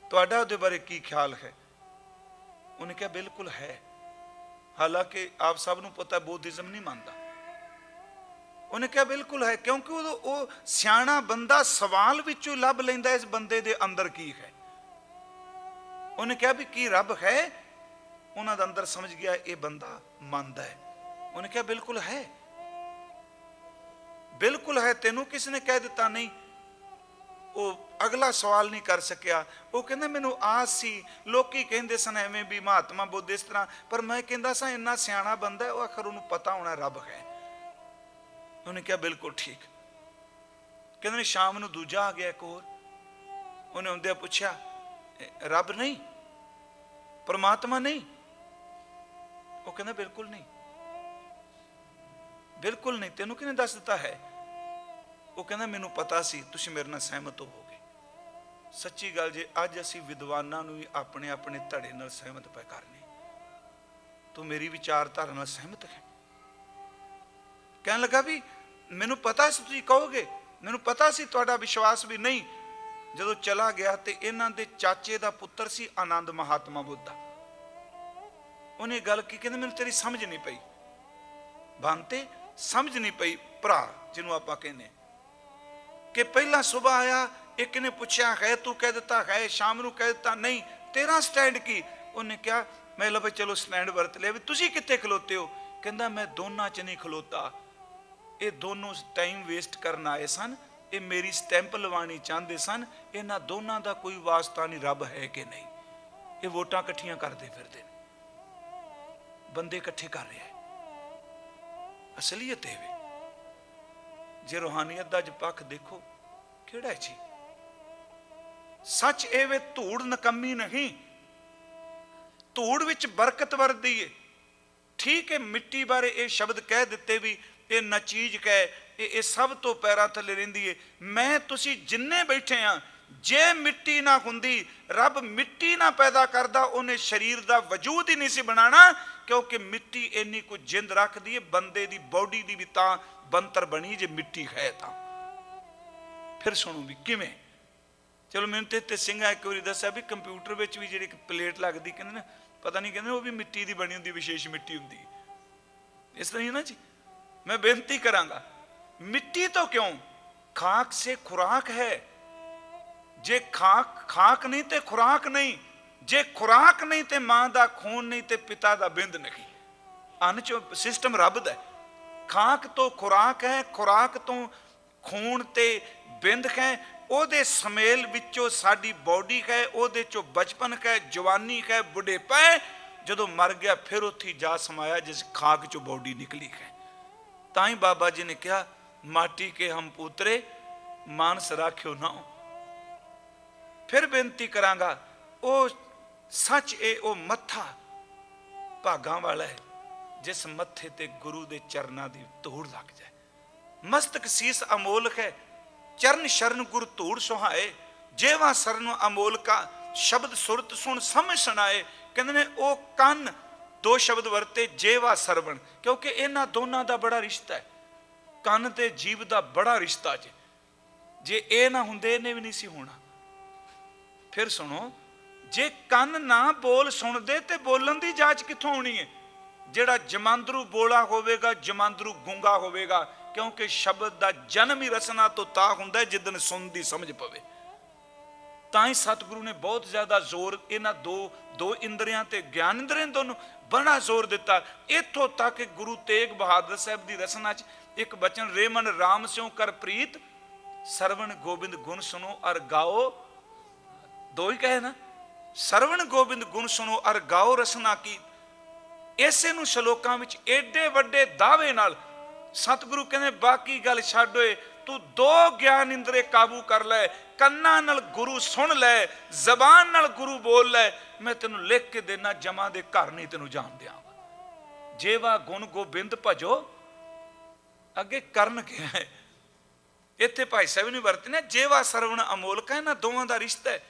ਤੁਹਾਡਾ ਉਹਦੇ ਬਾਰੇ ਕੀ ਖਿਆਲ ਹੈ? ਉਹਨੇ ਕਿਹਾ ਬਿਲਕੁਲ ਹੈ। ਹਾਲਾਂਕਿ ਆਪ ਸਭ ਨੂੰ ਪਤਾ ਬੁੱਧਿਜ਼ਮ ਨਹੀਂ ਮੰਨਦਾ। ਉਹਨੇ ਕਿਹਾ ਬਿਲਕੁਲ ਹੈ, ਕਿਉਂਕਿ ਉਹ ਸਿਆਣਾ ਬੰਦਾ ਸਵਾਲ ਵਿੱਚੋਂ ਲੱਭ ਲੈਂਦਾ ਇਸ ਬੰਦੇ ਦੇ ਅੰਦਰ ਕੀ ਹੈ। ਉਹਨੇ ਕਿਹਾ ਵੀ ਕੀ ਰੱਬ ਹੈ? ਉਹਨਾਂ ਦਾ ਅੰਦਰ ਸਮਝ ਗਿਆ ਇਹ ਬੰਦਾ ਮੰਨਦਾ ਹੈ। ਉਹਨੇ ਕਿਹਾ ਬਿਲਕੁਲ ਹੈ, ਬਿਲਕੁਲ ਹੈ। ਤੈਨੂੰ ਕਿਸ ਨੇ ਕਹਿ ਦਿੱਤਾ ਨਹੀਂ? ਉਹ ਅਗਲਾ ਸਵਾਲ ਨਹੀਂ ਕਰ ਸਕਿਆ। ਉਹ ਕਹਿੰਦਾ ਮੈਨੂੰ ਆਸ ਸੀ, ਲੋਕੀ ਕਹਿੰਦੇ ਸਨ ਐਵੇਂ ਵੀ ਮਹਾਤਮਾ ਬੁੱਧ ਇਸ ਤਰ੍ਹਾਂ, ਪਰ ਮੈਂ ਕਹਿੰਦਾ ਸਾਂ ਇੰਨਾ ਸਿਆਣਾ ਬੰਦਾ, ਉਹ ਆਖਰ ਉਹਨੂੰ ਪਤਾ ਹੋਣਾ ਰੱਬ ਹੈ। ਉਹਨੇ ਕਿਹਾ ਬਿਲਕੁਲ ਠੀਕ। ਕਹਿੰਦੇ ਨੇ ਸ਼ਾਮ ਨੂੰ ਦੂਜਾ ਆ ਗਿਆ ਇੱਕ ਹੋਰ। ਉਹਨੇ ਆਉਂਦਿਆਂ ਪੁੱਛਿਆ ਰੱਬ ਨਹੀਂ, ਪਰਮਾਤਮਾ ਨਹੀਂ? ਉਹ ਕਹਿੰਦਾ ਬਿਲਕੁਲ ਨਹੀਂ, ਬਿਲਕੁਲ ਨਹੀਂ। ਤੈਨੂੰ ਕਿਹਨੇ ਦੱਸ ਦਿੱਤਾ ਹੈ? ਉਹ ਕਹਿੰਦਾ ਮੈਨੂੰ ਪਤਾ ਸੀ, ਤੁਸੀਂ ਮੇਰੇ ਨਾਲ ਸਹਿਮਤ ਹੋਵੋਗੇ। ਸੱਚੀ ਗੱਲ ਜੇ ਅੱਜ ਅਸੀਂ ਵਿਦਵਾਨਾਂ ਨੂੰ ਵੀ ਆਪਣੇ ਆਪਣੇ ਧੜੇ ਨਾਲ ਸਹਿਮਤ ਪੈ ਕਰਨੇ। ਤੂੰ ਮੇਰੀ ਵਿਚਾਰਧਾਰਾ ਨਾਲ ਸਹਿਮਤ ਹੈ? ਕਹਿਣ ਲੱਗਾ ਵੀ ਮੈਨੂੰ ਪਤਾ ਸੀ ਤੁਸੀਂ ਕਹੋਗੇ, ਮੈਨੂੰ ਪਤਾ ਸੀ ਤੁਹਾਡਾ ਵਿਸ਼ਵਾਸ ਵੀ ਨਹੀਂ। ਜਦੋਂ ਚਲਾ ਗਿਆ ਤੇ ਇਹਨਾਂ ਦੇ ਚਾਚੇ ਦਾ ਪੁੱਤਰ ਸੀ ਆਨੰਦ ਮਹਾਤਮਾ ਬੁੱਧ ਦਾ। ਉਹਨੇ ਗੱਲ ਕੀ, ਕਹਿੰਦੇ ਮੈਨੂੰ ਤੇਰੀ ਸਮਝ ਨਹੀਂ ਪਈ। ਬੰਤੇ ਸਮਝ ਨਹੀਂ ਪਈ ਭਰਾ ਜਿਹਨੂੰ ਆਪਾਂ ਕਹਿੰਦੇ ਕਿ ਪਹਿਲਾਂ ਸੁਬਹ ਆਇਆ, ਇੱਕ ਨੇ ਪੁੱਛਿਆ ਹੈ, ਤੂੰ ਕਹਿ ਦਿੱਤਾ ਹੈ, ਸ਼ਾਮ ਨੂੰ ਕਹਿ ਦਿੱਤਾ ਨਹੀਂ, ਤੇਰਾ ਸਟੈਂਡ ਕੀ? ਉਹਨੇ ਕਿਹਾ ਮੈਂ ਲੱਭੇ ਚਲੋ ਸਟੈਂਡ ਵਰਤ ਲਿਆ ਵੀ ਤੁਸੀਂ ਕਿੱਥੇ ਖਲੋਤੇ ਹੋ? ਕਹਿੰਦਾ ਮੈਂ ਦੋਨਾਂ 'ਚ ਨਹੀਂ ਖਲੋਤਾ। ਇਹ ਦੋਨੋਂ ਟਾਈਮ ਵੇਸਟ ਕਰਨ ਆਏ ਸਨ, ਇਹ ਮੇਰੀ ਸਟੈਂਪ ਲਵਾਉਣੀ ਚਾਹੁੰਦੇ ਸਨ। ਇਹਨਾਂ ਦੋਨਾਂ ਦਾ ਕੋਈ ਵਾਸਤਾ ਨਹੀਂ ਰੱਬ ਹੈ ਕਿ ਨਹੀਂ। ਇਹ ਵੋਟਾਂ ਇਕੱਠੀਆਂ ਕਰਦੇ ਫਿਰਦੇ ਨੇ, ਬੰਦੇ ਇਕੱਠੇ ਕਰ ਰਿਹਾ। ਅਸਲੀਅਤ ਇਹ ਵੇ। ਜੇ ਰੂਹਾਨੀਅਤ ਦਾ ਅੱਜ ਪੱਖ ਦੇਖੋ ਕਿਹੜਾ ਹੈ ਜੀ? ਸੱਚ ਇਹ ਵੇ ਧੂੜ ਨਕੰਮੀ ਨਹੀਂ, ਧੂੜ ਵਿੱਚ ਬਰਕਤ ਵਰਦੀ ਏ। ਠੀਕ ਹੈ, ਮਿੱਟੀ ਬਾਰੇ ਇਹ ਸ਼ਬਦ ਕਹਿ ਦਿੱਤੇ ਵੀ ਇਹ ਨਚੀਜ ਕਹਿ, ਇਹ ਸਭ ਤੋਂ ਪੈਰਾਂ ਥੱਲੇ ਰਹਿੰਦੀ ਏ। ਮੈਂ ਤੁਸੀਂ ਜਿੰਨੇ ਬੈਠੇ ਆ, ਜੇ ਮਿੱਟੀ ਨਾ ਹੁੰਦੀ, ਰੱਬ ਮਿੱਟੀ ਨਾ ਪੈਦਾ ਕਰਦਾ, ਉਹਨੇ ਸਰੀਰ ਦਾ ਵਜੂਦ ਹੀ ਨਹੀਂ ਸੀ ਬਣਾਣਾ। ਕਿਉਂਕਿ ਮਿੱਟੀ ਇੰਨੀ ਕੁ ਜਿੰਦ ਰੱਖਦੀ ਏ। ਬੰਦੇ ਦੀ ਬੋਡੀ ਦੀ ਵੀ ਤਾਂ ਬੰਤਰ ਬਣੀ ਜੇ ਮਿੱਟੀ ਹੈ ਤਾਂ। ਫਿਰ ਸੁਣੋ ਵੀ ਕਿਵੇਂ। ਚਲੋ ਮੈਨੂੰ ਤੇ ਸਿੰਘਾਂ ਇੱਕ ਵਾਰੀ ਦੱਸਿਆ ਵੀ ਕੰਪਿਊਟਰ ਵਿੱਚ ਵੀ ਜਿਹੜੀ ਪਲੇਟ ਲੱਗਦੀ, ਕਹਿੰਦੇ ਨਾ ਪਤਾ ਨਹੀਂ, ਕਹਿੰਦੇ ਉਹ ਵੀ ਮਿੱਟੀ ਦੀ ਬਣੀ ਹੁੰਦੀ, ਵਿਸ਼ੇਸ਼ ਮਿੱਟੀ ਹੁੰਦੀ। ਇਸ ਤਰ੍ਹਾਂ ਹੀ ਨਾ ਜੀ। मैं बेनती करांगा, मिट्टी तो क्यों, खाक से खुराक है। जे खाक नहीं ते खुराक नहीं, जे खुराक नहीं ते मां दा खून नहीं ते पिता दा बिंद नहीं। अन्न चो सिस्टम रब दा। खाक तो खुराक है, खुराक तो खून ते बिंद है। ओदे समेल विचों साडी बॉडी है, ओदे चो बचपन है, जवानी है, बुढ़ेपा है। जदों मर गया फिर उत्थे जा समाया जिस खाक चो बॉडी निकली है। ताई बाबा जी ने कहा, माटी के हम पुत्रे मानस राख्यो ना। फिर बेनती करांगा, वो सच ए वो मत्था भागां वाला है जिस मत्थे ते गुरु दे चरनां दी धूड़ लग जाए। मस्तक सीस अमोलक है, चरण शरण गुर धूड़ सुहाए। जेवा सरन अमोलका, शब्द सुरत सुन समझ सुनाए। कहते ने ओ कन, दो शब्द वरते, जेवा सरवण, क्योंकि इन्हां दोनों का बड़ा रिश्ता है। कन ते जीव का बड़ा रिश्ता जे ये ना हुंदे इन्हें भी नहीं सी होना। फिर सुनो, जे कन ना बोल सुनते तो बोलन की जांच कित्थों होनी है? जिहड़ा जमांदरू बोला होवेगा, जमांदरू गूंगा होवेगा, क्योंकि शब्द का जन्म ही रसना तो ता हुंदा है जिदन सुन दी समझ पवे। तां ही सतगुरु ने बहुत ज्यादा जोर इन्हां दो इंद्रियां ते ज्ञान इंद्रियां दोनों बड़ा जोर दिता। इत्थों तक कि गुरु तेग बहादुर साहब की रचना च एक बचन, रेमन राम स्यों कर प्रीत, सरवण गोबिंद गुण सुनो और गाओ। दो ही कहे ना, सरवण गोबिंद गुण सुनो और गाओ रसना की। इसे नूं शलोकां विच एडे वड्डे दावे नाल सतगुरु कहने बाकी गल छड्ड होए, तू दो ज्ञान इंद्रे काबू कर लै, कन्नां नाल गुरु सुन लै, जबान नाल गुरु बोल लै, मैं तेनू लिख के देना, जमा दे घर नहीं तेनू जान दियां। जेवा गुण गोबिंद भजो, अगे करन क्या है? इत्थे भाई साहब ने वरतने जेवा सरवण अमोलक है। इन्हां दोवां दा रिश्ता है।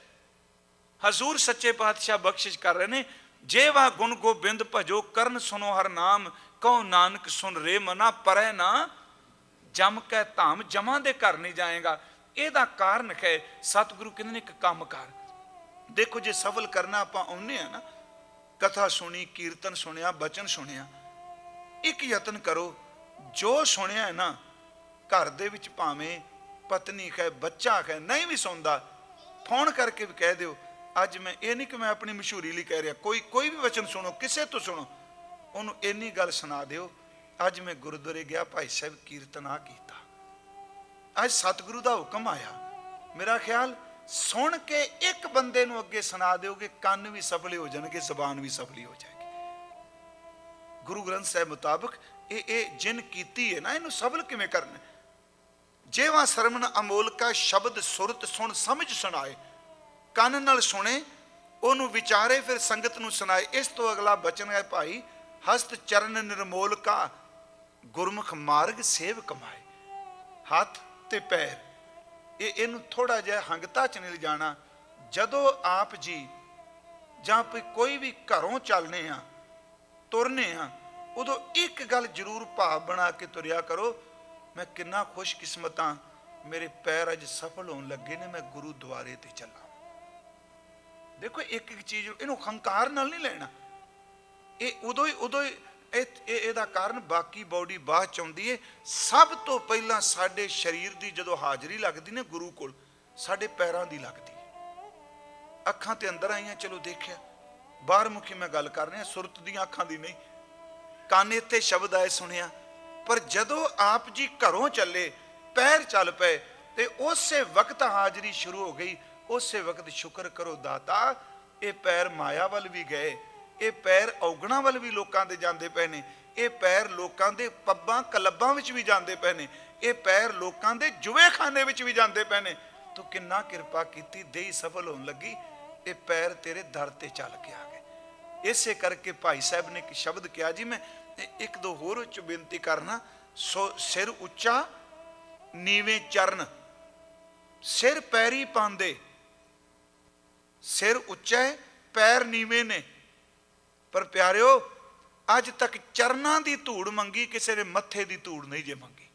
हजूर सच्चे पातशाह बख्शिश कर रहे हैं, जेवा गुण गोबिंद भजो, करन सुनो हर नाम, कहो नानक सुन रे मना, परै ना जम कै धाम, जमा दे घर नहीं जाएगा। ਇਹਦਾ ਕਾਰਨ ਹੈ सतगुरु कहते ने एक काम कर। देखो जे सफल करना आप आने ना, कथा सुनी, कीर्तन सुनिया, बचन सुनिया, एक यतन करो, जो सुनिया है ना घर दे विच भावें पत्नी है, बच्चा है, नहीं भी सुनता, फोन करके भी कह दो। अज मैं ये नहीं कि मैं अपनी मशहूरी लिए कह रहा, कोई भी वचन सुनो, किसे तो सुनो, उन्होंने इन्नी गल सुना दो, अज मैं गुरुद्वारे गया, भाई साहब कीर्तन आ किया, अज सतगुरु का हुक्म आया। मेरा ख्याल सुन के एक बंदे नूं अगे सुना दोगे, कान भी सफले हो जाएंगे, जबान भी सफली हो जाएगी। गुरु ग्रंथ साहिब मुताबिक ये जिन कीती है ना, इनू सफल किवें करना? जेवा सरमन अमोलका, शब्द सुरत सुन समझ सुनाए। कान नाल सुने, ओनू विचारे, फिर संगत नूं सुनाए। इस तो अगला बचन है भाई, हस्त चरण निर्मोल का, गुरमुख मार्ग सेव कमाए। हाथ ते पैर इनू थोड़ा जिहा हंगता च नहीं जाना। जदों आप जी जां कोई भी घरों चलने आ, तुरने आ, उदों एक गल जरूर भाव बना के तुरिया करो, मैं कितना खुशकिस्मत हाँ, मेरे पैर अज सफल होने लगे ने, मैं गुरु द्वारे ते चला। देखो एक एक चीज इनू हंकार नाल नहीं लेना। ये उदों ही ਇਹਦਾ ਕਾਰਨ बाकी बॉडी बाद च आउंदी है। सब तो पहला साडे शरीर की जदों हाजरी लगती ने गुरु कोल, साडे पैरां दी लगती है। अखां ते अंदर आईयां, चलो देखिया, बाहर मुखी मैं गल कर रहा, सुरत दी अखां दी नहीं। काने ते शब्द आए सुनिया, पर जदों आप जी घरों चले, पैर चल पे, ते उस वक्त हाजरी शुरू हो गई। उस वक्त शुक्र करो दाता, ये पैर माया वाल भी गए, ये पैर औगणा वाल भी लोगों के जाते पे ने, ये पैर लोगों के पब्बां क्लबां विच भी जाते पे ने, ये पैर लोगों के जुए खाने विच भी जाते पे ने। तो किन्ना किरपा कीती, देही सफल होने लगी, ये पैर तेरे दर ते चल के आ गए। इसे करके भाई साहब ने एक शब्द किया जी, मैं एक दो होर च बेनती करना। सो सिर उच्चा नीवें चरण, सिर पैरी पांदे, सिर उच्चा है, पैर नीवे ने, पर प्यारिओ अज तक चरना की धूड़ मंगी, किसी ने मत्थे की धूड़ नहीं जे मंगी।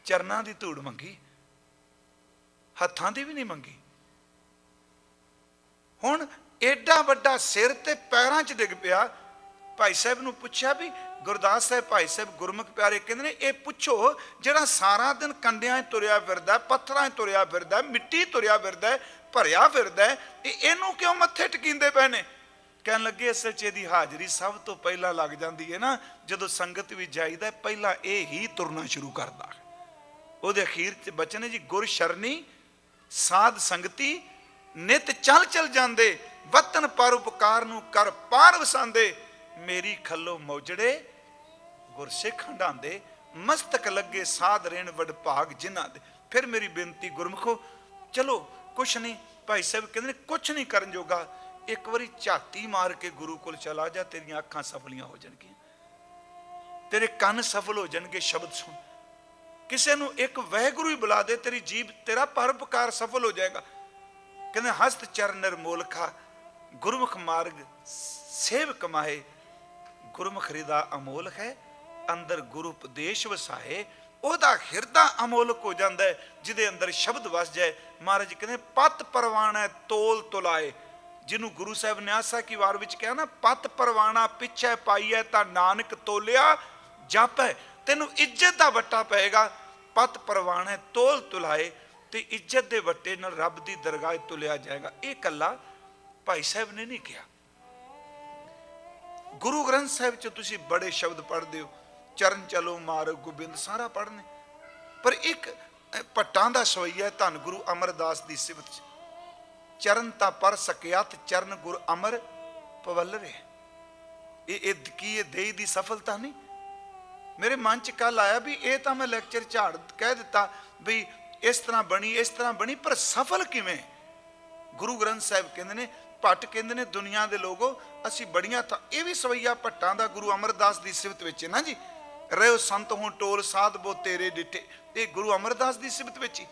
चरना की धूड़ मंगी, हत्थां की भी नहीं मंगी। हुण एडा वड्डा सिर ते पैरां च डिग पिया। भाई साहब नूं पुछया भी, गुरदास साहब भाई साहब गुरमुख प्यारे कहंदे ने, ये पुछो जिहड़ा सारा दिन कंडियां तुरिया फिरदा, पत्थरां तुरिया फिरदा, मिट्टी तुरिया फिरदा, भरिया फिरदा, इहनूं क्यों मत्थे टकींदे पए ने? कहन लगे असल च इहदी हाजरी सब तो पहला लग जाती है ना, जदों संगत भी जाईदा, पहला ये ही तुरना शुरू करता है। उहदे अखीर च बचन है जी, गुर शरणी साध संगती, नित चल चल जांदे, वतन पर उपकार नूं कर पार वसांदे, मेरी खलो मौजड़े गुरसिख हंडांदे, मस्तक लगे साध रेण वड भाग जिन्हां दे। फिर मेरी बेनती गुरमुखो, चलो कुछ नहीं। भाई साहब कहते कुछ नहीं करन जोगा, एक बारी झाती मार के गुरु कोल चला जा, तेरियां अखां सफलियां हो जाणगियां, तेरे कन सफल हो जाणगे शब्द सुन। किसी नूं एक वाहिगुरू ही बुला दे, तेरी जीभ तेरा परोपकार सफल हो जाएगा। कहते हस्त चरण निर्मोलखा, गुरमुख मार्ग सेव कमाए, गुरमुख हृदा अमोल है, अंदर गुरु उपदेश वसाए। ਉਹਦਾ ਹਿਰਦਾ ਅਮੋਲਕ ਹੋ ਜਾਂਦਾ ਹੈ, ਜਿਹਦੇ ਅੰਦਰ ਸ਼ਬਦ ਵਸ ਜਾਏ। ਮਹਾਰਾਜ ਕਹਿੰਦੇ ਪਤ ਪਰਵਾਣਾ ਤੋਲ ਤੁਲਾਏ, ਜਿਹਨੂੰ ਗੁਰੂ ਸਾਹਿਬ ਨੇ ਆਸਾ ਕੀ ਵਾਰ ਵਿੱਚ ਕਿਹਾ ਨਾ, ਪਤ ਪਰਵਾਣਾ ਪਿੱਛੇ ਪਾਈਐ ਤਾਂ ਨਾਨਕ ਤੋਲਿਆ ਜਾਪੈ। ਤੈਨੂੰ ਇੱਜ਼ਤ ਦਾ ਵੱਟਾ ਪਏਗਾ, ਪਤ ਪਰਵਾਣਾ ਤੋਲ ਤੁਲਾਏ, ਤੇ ਇੱਜ਼ਤ ਦੇ ਵੱਟੇ ਨਾਲ ਰੱਬ ਦੀ ਦਰਗਾਹ ਤੁਲਿਆ ਜਾਏਗਾ। ਇਹ ਕੱਲਾ ਭਾਈ ਸਾਹਿਬ ਨੇ ਨਹੀਂ ਕਿਹਾ। ਗੁਰੂ ਗ੍ਰੰਥ ਸਾਹਿਬ 'ਚ ਤੁਸੀਂ ਬੜੇ ਸ਼ਬਦ ਪੜ੍ਹਦੇ ਹੋ, ਚਰਨ ਚਲੋ ਮਾਰਗ ਗੋਬਿੰਦ ਸਾਰਾ ਪੜ੍ਹਨੇ, ਪਰ ਇੱਕ ਭੱਟਾਂ ਦਾ ਸਵਈਆ ਧੰਨ ਗੁਰੂ ਅਮਰਦਾਸ ਦੀ ਸਿਫਤ 'ਚ, ਚਰਨ ਤਾਂ ਪਰ ਸਕਿਆਤ ਚਰਨ ਗੁਰ ਅਮਰ ਪਵੱਲਰੇ। ਇਹ ਕੀ ਇਹ ਦੇਈ ਦੀ ਸਫਲਤਾ ਨਹੀਂ? ਮੇਰੇ ਮਨ 'ਚ ਕੱਲ ਆਇਆ ਵੀ ਇਹ ਤਾਂ ਮੈਂ ਲੈਕਚਰ ਝਾੜ ਕਹਿ ਦਿੱਤਾ ਵੀ ਇਸ ਤਰ੍ਹਾਂ ਬਣੀ ਇਸ ਤਰ੍ਹਾਂ ਬਣੀ, ਪਰ ਸਫਲ ਕਿਵੇਂ? ਗੁਰੂ ਗ੍ਰੰਥ ਸਾਹਿਬ ਕਹਿੰਦੇ ਨੇ, ਭੱਟ ਕਹਿੰਦੇ ਨੇ ਦੁਨੀਆ ਦੇ ਲੋਗੋ ਅਸੀਂ ਬੜੀਆਂ ਤਾਂ, ਇਹ ਵੀ ਸਵਈਆ ਭੱਟਾਂ ਦਾ ਗੁਰੂ ਅਮਰਦਾਸ ਦੀ ਸਿਫਤ ਵਿੱਚ ਹੈ ਨਾ ਜੀ। ਰਹਿਓ ਸੰਤ ਹੋਂ ਟੋਲ ਸਾਧ ਬੋ ਤੇਰੇ ਡਿੱਠੇ, ਇਹ ਗੁਰੂ ਅਮਰਦਾਸ ਦੀ ਸਿਫਤ ਵਿੱਚ ਹੀ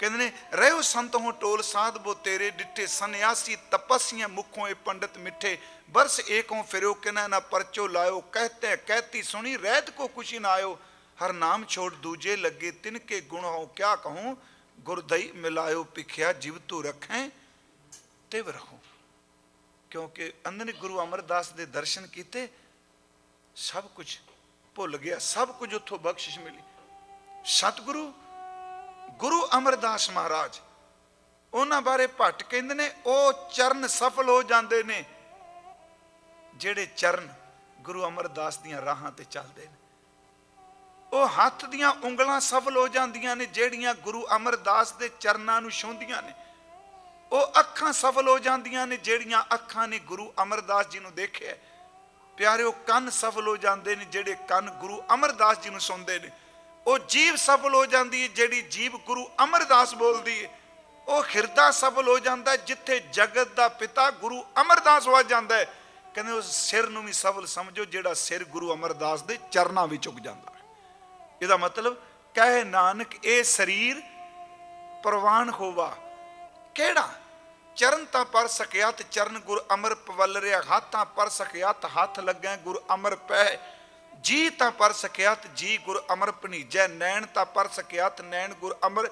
ਕਹਿੰਦੇ ਨੇ, ਰਹਿਓ ਸੰਤ ਹੋਂ ਟੋਲ ਸਾਧ ਬੋ ਤੇਰੇ ਡਿੱਠੇ, ਸੰਨਿਆਸੀ ਤਪੱਸੀਆਂ ਮੁਖੋਂ ਇਹ ਪੰਡਤ ਮਿੱਠੇ, ਬਰਸ ਏਕੋਂ ਫਿਰਿਓ ਕਿਨਾ ਨਾ ਪਰਚੋ ਲਾਇਓ, ਕਹਤੇ ਕਹਿਤੀ ਸੁਣੀ ਰਹਿਤ ਕੋ ਖੁਸ਼ੀ ਨਾ ਆਇਓ, ਹਰ ਨਾਮ ਛੋੜ ਦੂਜੇ ਲੱਗੇ ਤਿਨਕੇ ਗੁਣ ਹੋ, ਕਿਆ ਕਹੂੰ ਗੁਰਦਈ ਮਿਲਾਇਓ, ਭਿਖਿਆ ਜਿਵ ਤੂ ਰੱਖੈਂ ਤਿਵ ਰਹੋ। ਕਿਉਂਕਿ ਅੰਦਰ ਗੁਰੂ ਅਮਰਦਾਸ ਦੇ ਦਰਸ਼ਨ ਕੀਤੇ, ਸਭ ਕੁਝ ਭੁੱਲ ਗਿਆ, ਸਭ ਕੁਝ ਉੱਥੋਂ ਬਖਸ਼ਿਸ਼ ਮਿਲੀ। ਸਤਿਗੁਰੂ ਗੁਰੂ ਅਮਰਦਾਸ ਮਹਾਰਾਜ, ਉਹਨਾਂ ਬਾਰੇ ਭੱਟ ਕਹਿੰਦੇ ਨੇ ਉਹ ਚਰਨ ਸਫਲ ਹੋ ਜਾਂਦੇ ਨੇ ਜਿਹੜੇ ਚਰਨ ਗੁਰੂ ਅਮਰਦਾਸ ਦੀਆਂ ਰਾਹਾਂ ਤੇ ਚੱਲਦੇ ਨੇ। ਉਹ ਹੱਥ ਦੀਆਂ ਉਂਗਲਾਂ ਸਫਲ ਹੋ ਜਾਂਦੀਆਂ ਨੇ ਜਿਹੜੀਆਂ ਗੁਰੂ ਅਮਰਦਾਸ ਦੇ ਚਰਨਾਂ ਨੂੰ ਛੂੰਹਦੀਆਂ ਨੇ। ਉਹ ਅੱਖਾਂ ਸਫਲ ਹੋ ਜਾਂਦੀਆਂ ਨੇ ਜਿਹੜੀਆਂ ਅੱਖਾਂ ਨੇ ਗੁਰੂ ਅਮਰਦਾਸ ਜੀ ਨੂੰ ਦੇਖਿਆ। ਪਿਆਰਿਓ ਕੰਨ ਸਫਲ ਹੋ ਜਾਂਦੇ ਨੇ ਜਿਹੜੇ ਕੰਨ ਗੁਰੂ ਅਮਰਦਾਸ ਜੀ ਨੂੰ ਸੁਣਦੇ ਨੇ। ਉਹ ਜੀਭ ਸਫਲ ਹੋ ਜਾਂਦੀ ਹੈ ਜਿਹੜੀ ਜੀਭ ਗੁਰੂ ਅਮਰਦਾਸ ਬੋਲਦੀ ਹੈ। ਉਹ ਹਿਰਦਾ ਸਫਲ ਹੋ ਜਾਂਦਾ ਜਿੱਥੇ ਜਗਤ ਦਾ ਪਿਤਾ ਗੁਰੂ ਅਮਰਦਾਸ ਵਸ ਜਾਂਦਾ ਹੈ। ਕਹਿੰਦੇ ਉਸ ਸਿਰ ਨੂੰ ਵੀ ਸਫਲ ਸਮਝੋ ਜਿਹੜਾ ਸਿਰ ਗੁਰੂ ਅਮਰਦਾਸ ਦੇ ਚਰਨਾਂ ਵਿੱਚ ਝੁਕ ਜਾਂਦਾ ਹੈ। ਇਹਦਾ ਮਤਲਬ ਕਹੇ ਨਾਨਕ ਇਹ ਸਰੀਰ ਪ੍ਰਵਾਨ ਹੋਵਾ ਕਿਹੜਾ, ਚਰਨ ਤਾਂ ਪਰ ਸਕਿਆਤ ਚਰਨ ਗੁਰ ਅਮਰ ਪਵਲ ਰਿਆ, ਹੱਥਾਂ ਪਰ ਸਕਿਆਤ ਹੱਥ ਲੱਗੈ ਗੁਰ ਅਮਰ ਪੈ, ਜੀ ਤਾਂ ਪਰ ਸਕਿਆਤ ਜੀ ਗੁਰ ਅਮਰ ਭਣੀਜੈ, ਨੈਣ ਤਾਂ ਪਰ ਸਕਿਆਤ ਨੈਣ ਗੁਰ ਅਮਰ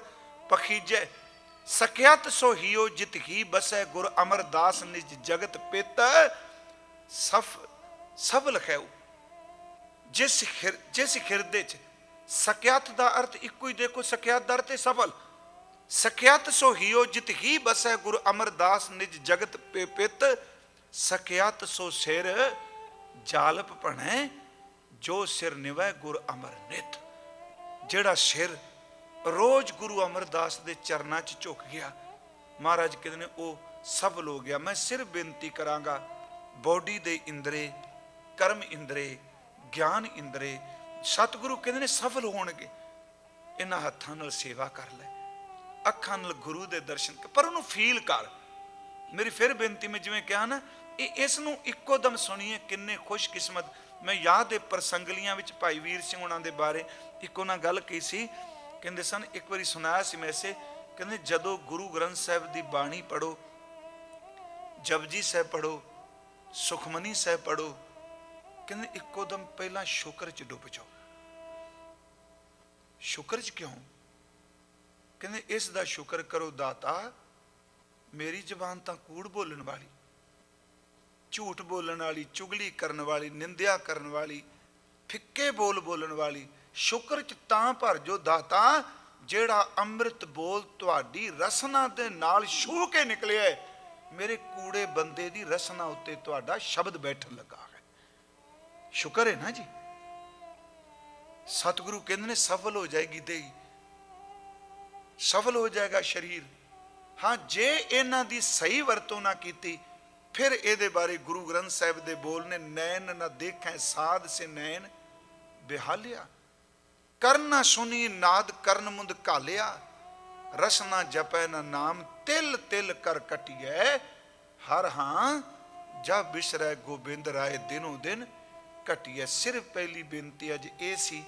ਪਖੀਜੈ, ਸਕਿਆਤ ਸੋ ਹੀਓ ਜਿਤ ਹੀ ਬਸੈ ਗੁਰ ਅਮਰਦਾਸ ਨਿਜ ਜਗਤ ਪਿਤ ਸਭ ਲਖੈਉ। ਜਿਸ ਹਿਰਦੇ ਚ ਸਕਿਆਤ ਦਾ ਅਰਥ ਇੱਕੋ ਹੀ ਦੇਖੋ, ਸਕਿਆਤ ਦਾ ਅਰਥ ਹੈ ਸਫਲ। ਸਕਿਆਤ ਸੋ ਹੀਓ ਜਿਤ ਹੀ ਬਸੈ ਗੁਰ ਅਮਰਦਾਸ ਨਿਜ ਜਗਤ ਪਿਤ, ਸਕਿਆਤ ਸੋ ਸਿਰ ਜਾਲਪ ਭਣੈ ਜੋ ਸਿਰ ਨਿਵੈ ਗੁਰ ਅਮਰ ਨਿਤ। ਜਿਹੜਾ ਸਿਰ ਰੋਜ਼ ਗੁਰੂ ਅਮਰਦਾਸ ਦੇ ਚਰਨਾਂ 'ਚ ਝੁਕ ਗਿਆ, ਮਹਾਰਾਜ ਕਹਿੰਦੇ ਨੇ ਉਹ ਸਫਲ ਹੋ ਗਿਆ। ਮੈਂ ਸਿਰ ਬੇਨਤੀ ਕਰਾਂਗਾ, ਬੋਡੀ ਦੇ ਇੰਦਰੇ, ਕਰਮ ਇੰਦਰੇ, ਗਿਆਨ ਇੰਦਰੇ, ਸਤਿਗੁਰੂ ਕਹਿੰਦੇ ਨੇ ਸਫਲ ਹੋਣਗੇ। ਇਹਨਾਂ ਹੱਥਾਂ ਨਾਲ ਸੇਵਾ ਕਰ ਲੈ, ਅੱਖਾਂ ਨਾਲ ਗੁਰੂ ਦੇ ਦਰਸ਼ਨ ਕਰ, ਪਰ ਉਹਨੂੰ ਫੀਲ ਕਰ। ਮੇਰੀ ਫਿਰ ਬੇਨਤੀ, ਮੈਂ ਜਿਵੇਂ ਕਿਹਾ ਨਾ, ਇਸ ਨੂੰ ਇੱਕੋ ਦਮ ਸੁਣੀਏ। ਕਿੰਨੇ ਖੁਸ਼ਕਿਸਮਤ। ਮੈਂ ਯਾਦ ਹੈ ਪ੍ਰਸੰਗਲੀਆਂ ਵਿੱਚ ਭਾਈ ਵੀਰ ਸਿੰਘ ਉਹਨਾਂ ਦੇ ਬਾਰੇ ਇੱਕ ਉਹਨਾਂ ਗੱਲ ਕਹੀ ਸੀ। ਕਹਿੰਦੇ ਸਨ, ਇੱਕ ਵਾਰੀ ਸੁਣਾਇਆ ਸੀ ਮੈਂ ਇਸੇ, ਕਹਿੰਦੇ ਜਦੋਂ ਗੁਰੂ ਗ੍ਰੰਥ ਸਾਹਿਬ ਦੀ ਬਾਣੀ ਪੜ੍ਹੋ, ਜਪਜੀ ਸਾਹਿਬ ਪੜ੍ਹੋ, ਸੁਖਮਨੀ ਸਾਹਿਬ ਪੜ੍ਹੋ, ਕਹਿੰਦੇ ਇੱਕੋ ਦਮ ਪਹਿਲਾਂ ਸ਼ੁਕਰ 'ਚ ਡੁੱਬ ਜਾਓ। ਸ਼ੁਕਰ 'ਚ ਕਿਉਂ? ਕਹਿੰਦੇ ਇਸ ਦਾ ਸ਼ੁਕਰ ਕਰੋ ਦਾਤਾ, ਮੇਰੀ ਜ਼ਬਾਨ ਤਾਂ ਕੂੜ ਬੋਲਣ ਵਾਲੀ, ਝੂਠ ਬੋਲਣ ਵਾਲੀ, ਚੁਗਲੀ ਕਰਨ ਵਾਲੀ, ਨਿੰਦਿਆ ਕਰਨ ਵਾਲੀ, ਫਿੱਕੇ ਬੋਲ ਬੋਲਣ ਵਾਲੀ। ਸ਼ੁਕਰ 'ਚ ਤਾਂ ਭਰ ਜੋ ਦਾਤਾ ਜਿਹੜਾ ਅੰਮ੍ਰਿਤ ਬੋਲ ਤੁਹਾਡੀ ਰਸਨਾ ਦੇ ਨਾਲ ਛੂ ਕੇ ਨਿਕਲਿਆ। ਮੇਰੇ ਕੂੜੇ ਬੰਦੇ ਦੀ ਰਸਨਾ ਉੱਤੇ ਤੁਹਾਡਾ ਸ਼ਬਦ ਬੈਠਣ ਲੱਗਾ ਹੈ। ਸ਼ੁਕਰ ਹੈ ਨਾ ਜੀ। ਸਤਿਗੁਰੂ ਕਹਿੰਦੇ ਨੇ ਸਫਲ ਹੋ ਜਾਏਗੀ ਦੇਹੀ, ਸਫਲ ਹੋ ਜਾਏਗਾ ਸਰੀਰ। ਹਾਂ, ਜੇ ਇਹਨਾਂ ਦੀ ਸਹੀ ਵਰਤੋਂ ਨਾ ਕੀਤੀ, ਫਿਰ ਇਹਦੇ ਬਾਰੇ ਗੁਰੂ ਗ੍ਰੰਥ ਸਾਹਿਬ ਦੇ ਬੋਲ ਨੇ, ਨੈਣ ਨਾ ਦੇਖੈ ਸਾਧ ਸੇ ਨੈਣ ਬਿਹਾਲਿਆ, ਕਰਨ ਨਾ ਸੁਣੀ ਨਾਦ ਕਰਨ ਮੁੰਦ ਘਾਲਿਆ, रसना जपै न नाम तिल तिल कर कटिए, हर हां जब बिसरै गोबिंद राय दिनों दिन घटीए। सिर्फ पहली बेनती अज ये सी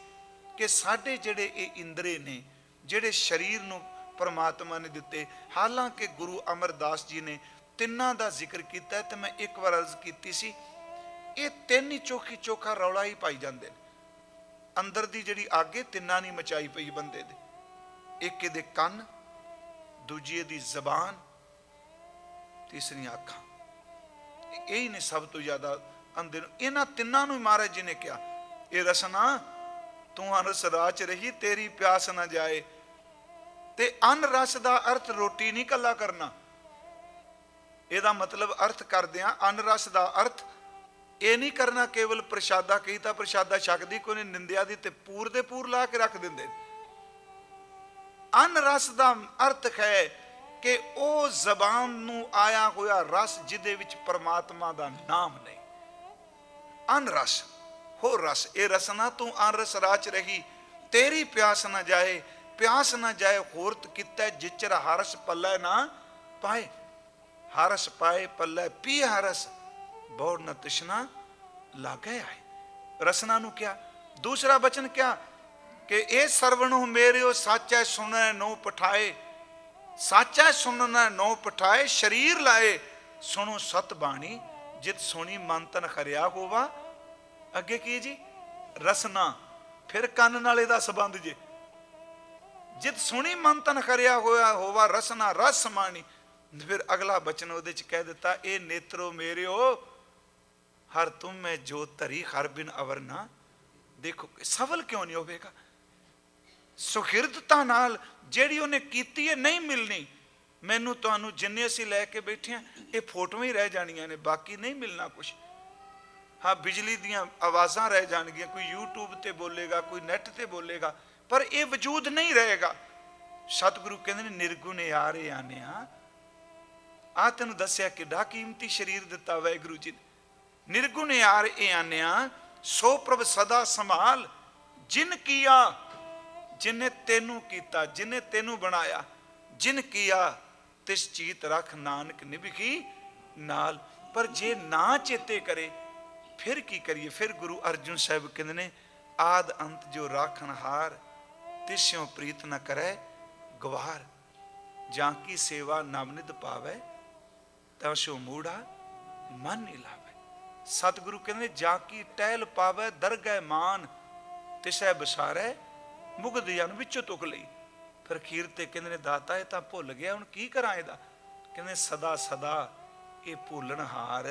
कि साडे जेड़े ये इंद्रे ने, जेड़े शरीर नूं परमात्मा ने दिते, हालांकि गुरु अमरदास जी ने तिन्नां दा जिक्र किया, तो मैं एक बार अर्ज की सी, ये तीन ही चोखी चोखा रौला ही पाई जाते हैं। अंदर दी जिहड़ी आगे तिन्ना नहीं मचाई पई बंदे दे, एक इहदे कन, दूजी दी जबान, तीसरी अखां, यही ने सब तो ज्यादा अंदर। इन्हां तिन्नां नूं महाराज जी ने कहा, ये रसना तू अनरस राह रही, तेरी प्यास ना जाए। ते अन रस का अर्थ रोटी नहीं कला करना, यदा मतलब अर्थ करदे आ अन रस का अर्थ ये नहीं करना केवल प्रशादा कही तो प्रशादा छकदी कोई नहीं, निंदिया दी ते पूर दे पूर ला के रख देंदे। अन रस का अर्थ है कि वह जबान नूं आया होया रस जिदे विच परमात्मा का नाम नहीं। अन रस हो रस, ये रसना तू अन रस राच रही, तेरी प्यास ना जाए, प्यास ना जाए होरत किता जिचर हरस पल्लै ना पाए। हरस पाए पल्लै पी हरस, बौड़ न तृष्णा लागे आए। रसना नूं क्या, दूसरा वचन क्या कि ए सरवणो मेरे साचा सुनै नो पठाए, साचा सुनना नो पठाए, शरीर लाए सुनो सत बाणी, जित सुनी मन तन खरिया होवा। अगे की जी, रसना, फिर कन नाले दा संबंध जे, जित सुनी मन तन खरिया होया होवा रसना रस मानी। फिर अगला बचन उहदे च कह दिता, ए नेत्रो मेरे हो हर तुम में जो धरी हर बिन अवर ना। देखो सफल क्यों नहीं होगा, सुखिरदता नाल ਜਿਹੜੀ ਉਹਨੇ ਕੀਤੀ है नहीं मिलनी। मैनू तुहानू जिन्ने असीं लैके बैठे हैं ये फोटोआं ही रह जानियां ने, बाकी नहीं मिलना कुछ। हाँ बिजली दियां आवाज़ां रह जाणगियां, कोई यूट्यूब ते बोलेगा, कोई नैट ते बोलेगा, पर यह वजूद नहीं रहेगा। सतगुरु कहते हैं निर्गुण यारे आने आ तेन दसिया किड्डा कीमती शरीर दिता वाहिगुरू जी ने। निर्गुण यार ए आने सो प्रभ सदा संभाल, जिन किया जिन्हें तेनू किया, जिन्हें तेनू बनाया, जिन किया तिस चीत रख नानक निभगी नाल। पर जे ना चेते करे फिर की करिए। फिर गुरु अर्जुन साहब कहते ने, आद अंत जो राखन हार, तिस्यों प्रीत न करे गवार। जां की सेवा नवनिध पावे, तसो मूढ़ा मन नहीं लावे। सतगुरु कहते जां की टहल पावे दरगह मान, तिसै बसारे मुगद जन विचों तुक लई। फिर अखीर ते कहते दाता ये तां भुल गया, हुण की करां इहदा। कहते सदा सदा ये भुलणहार,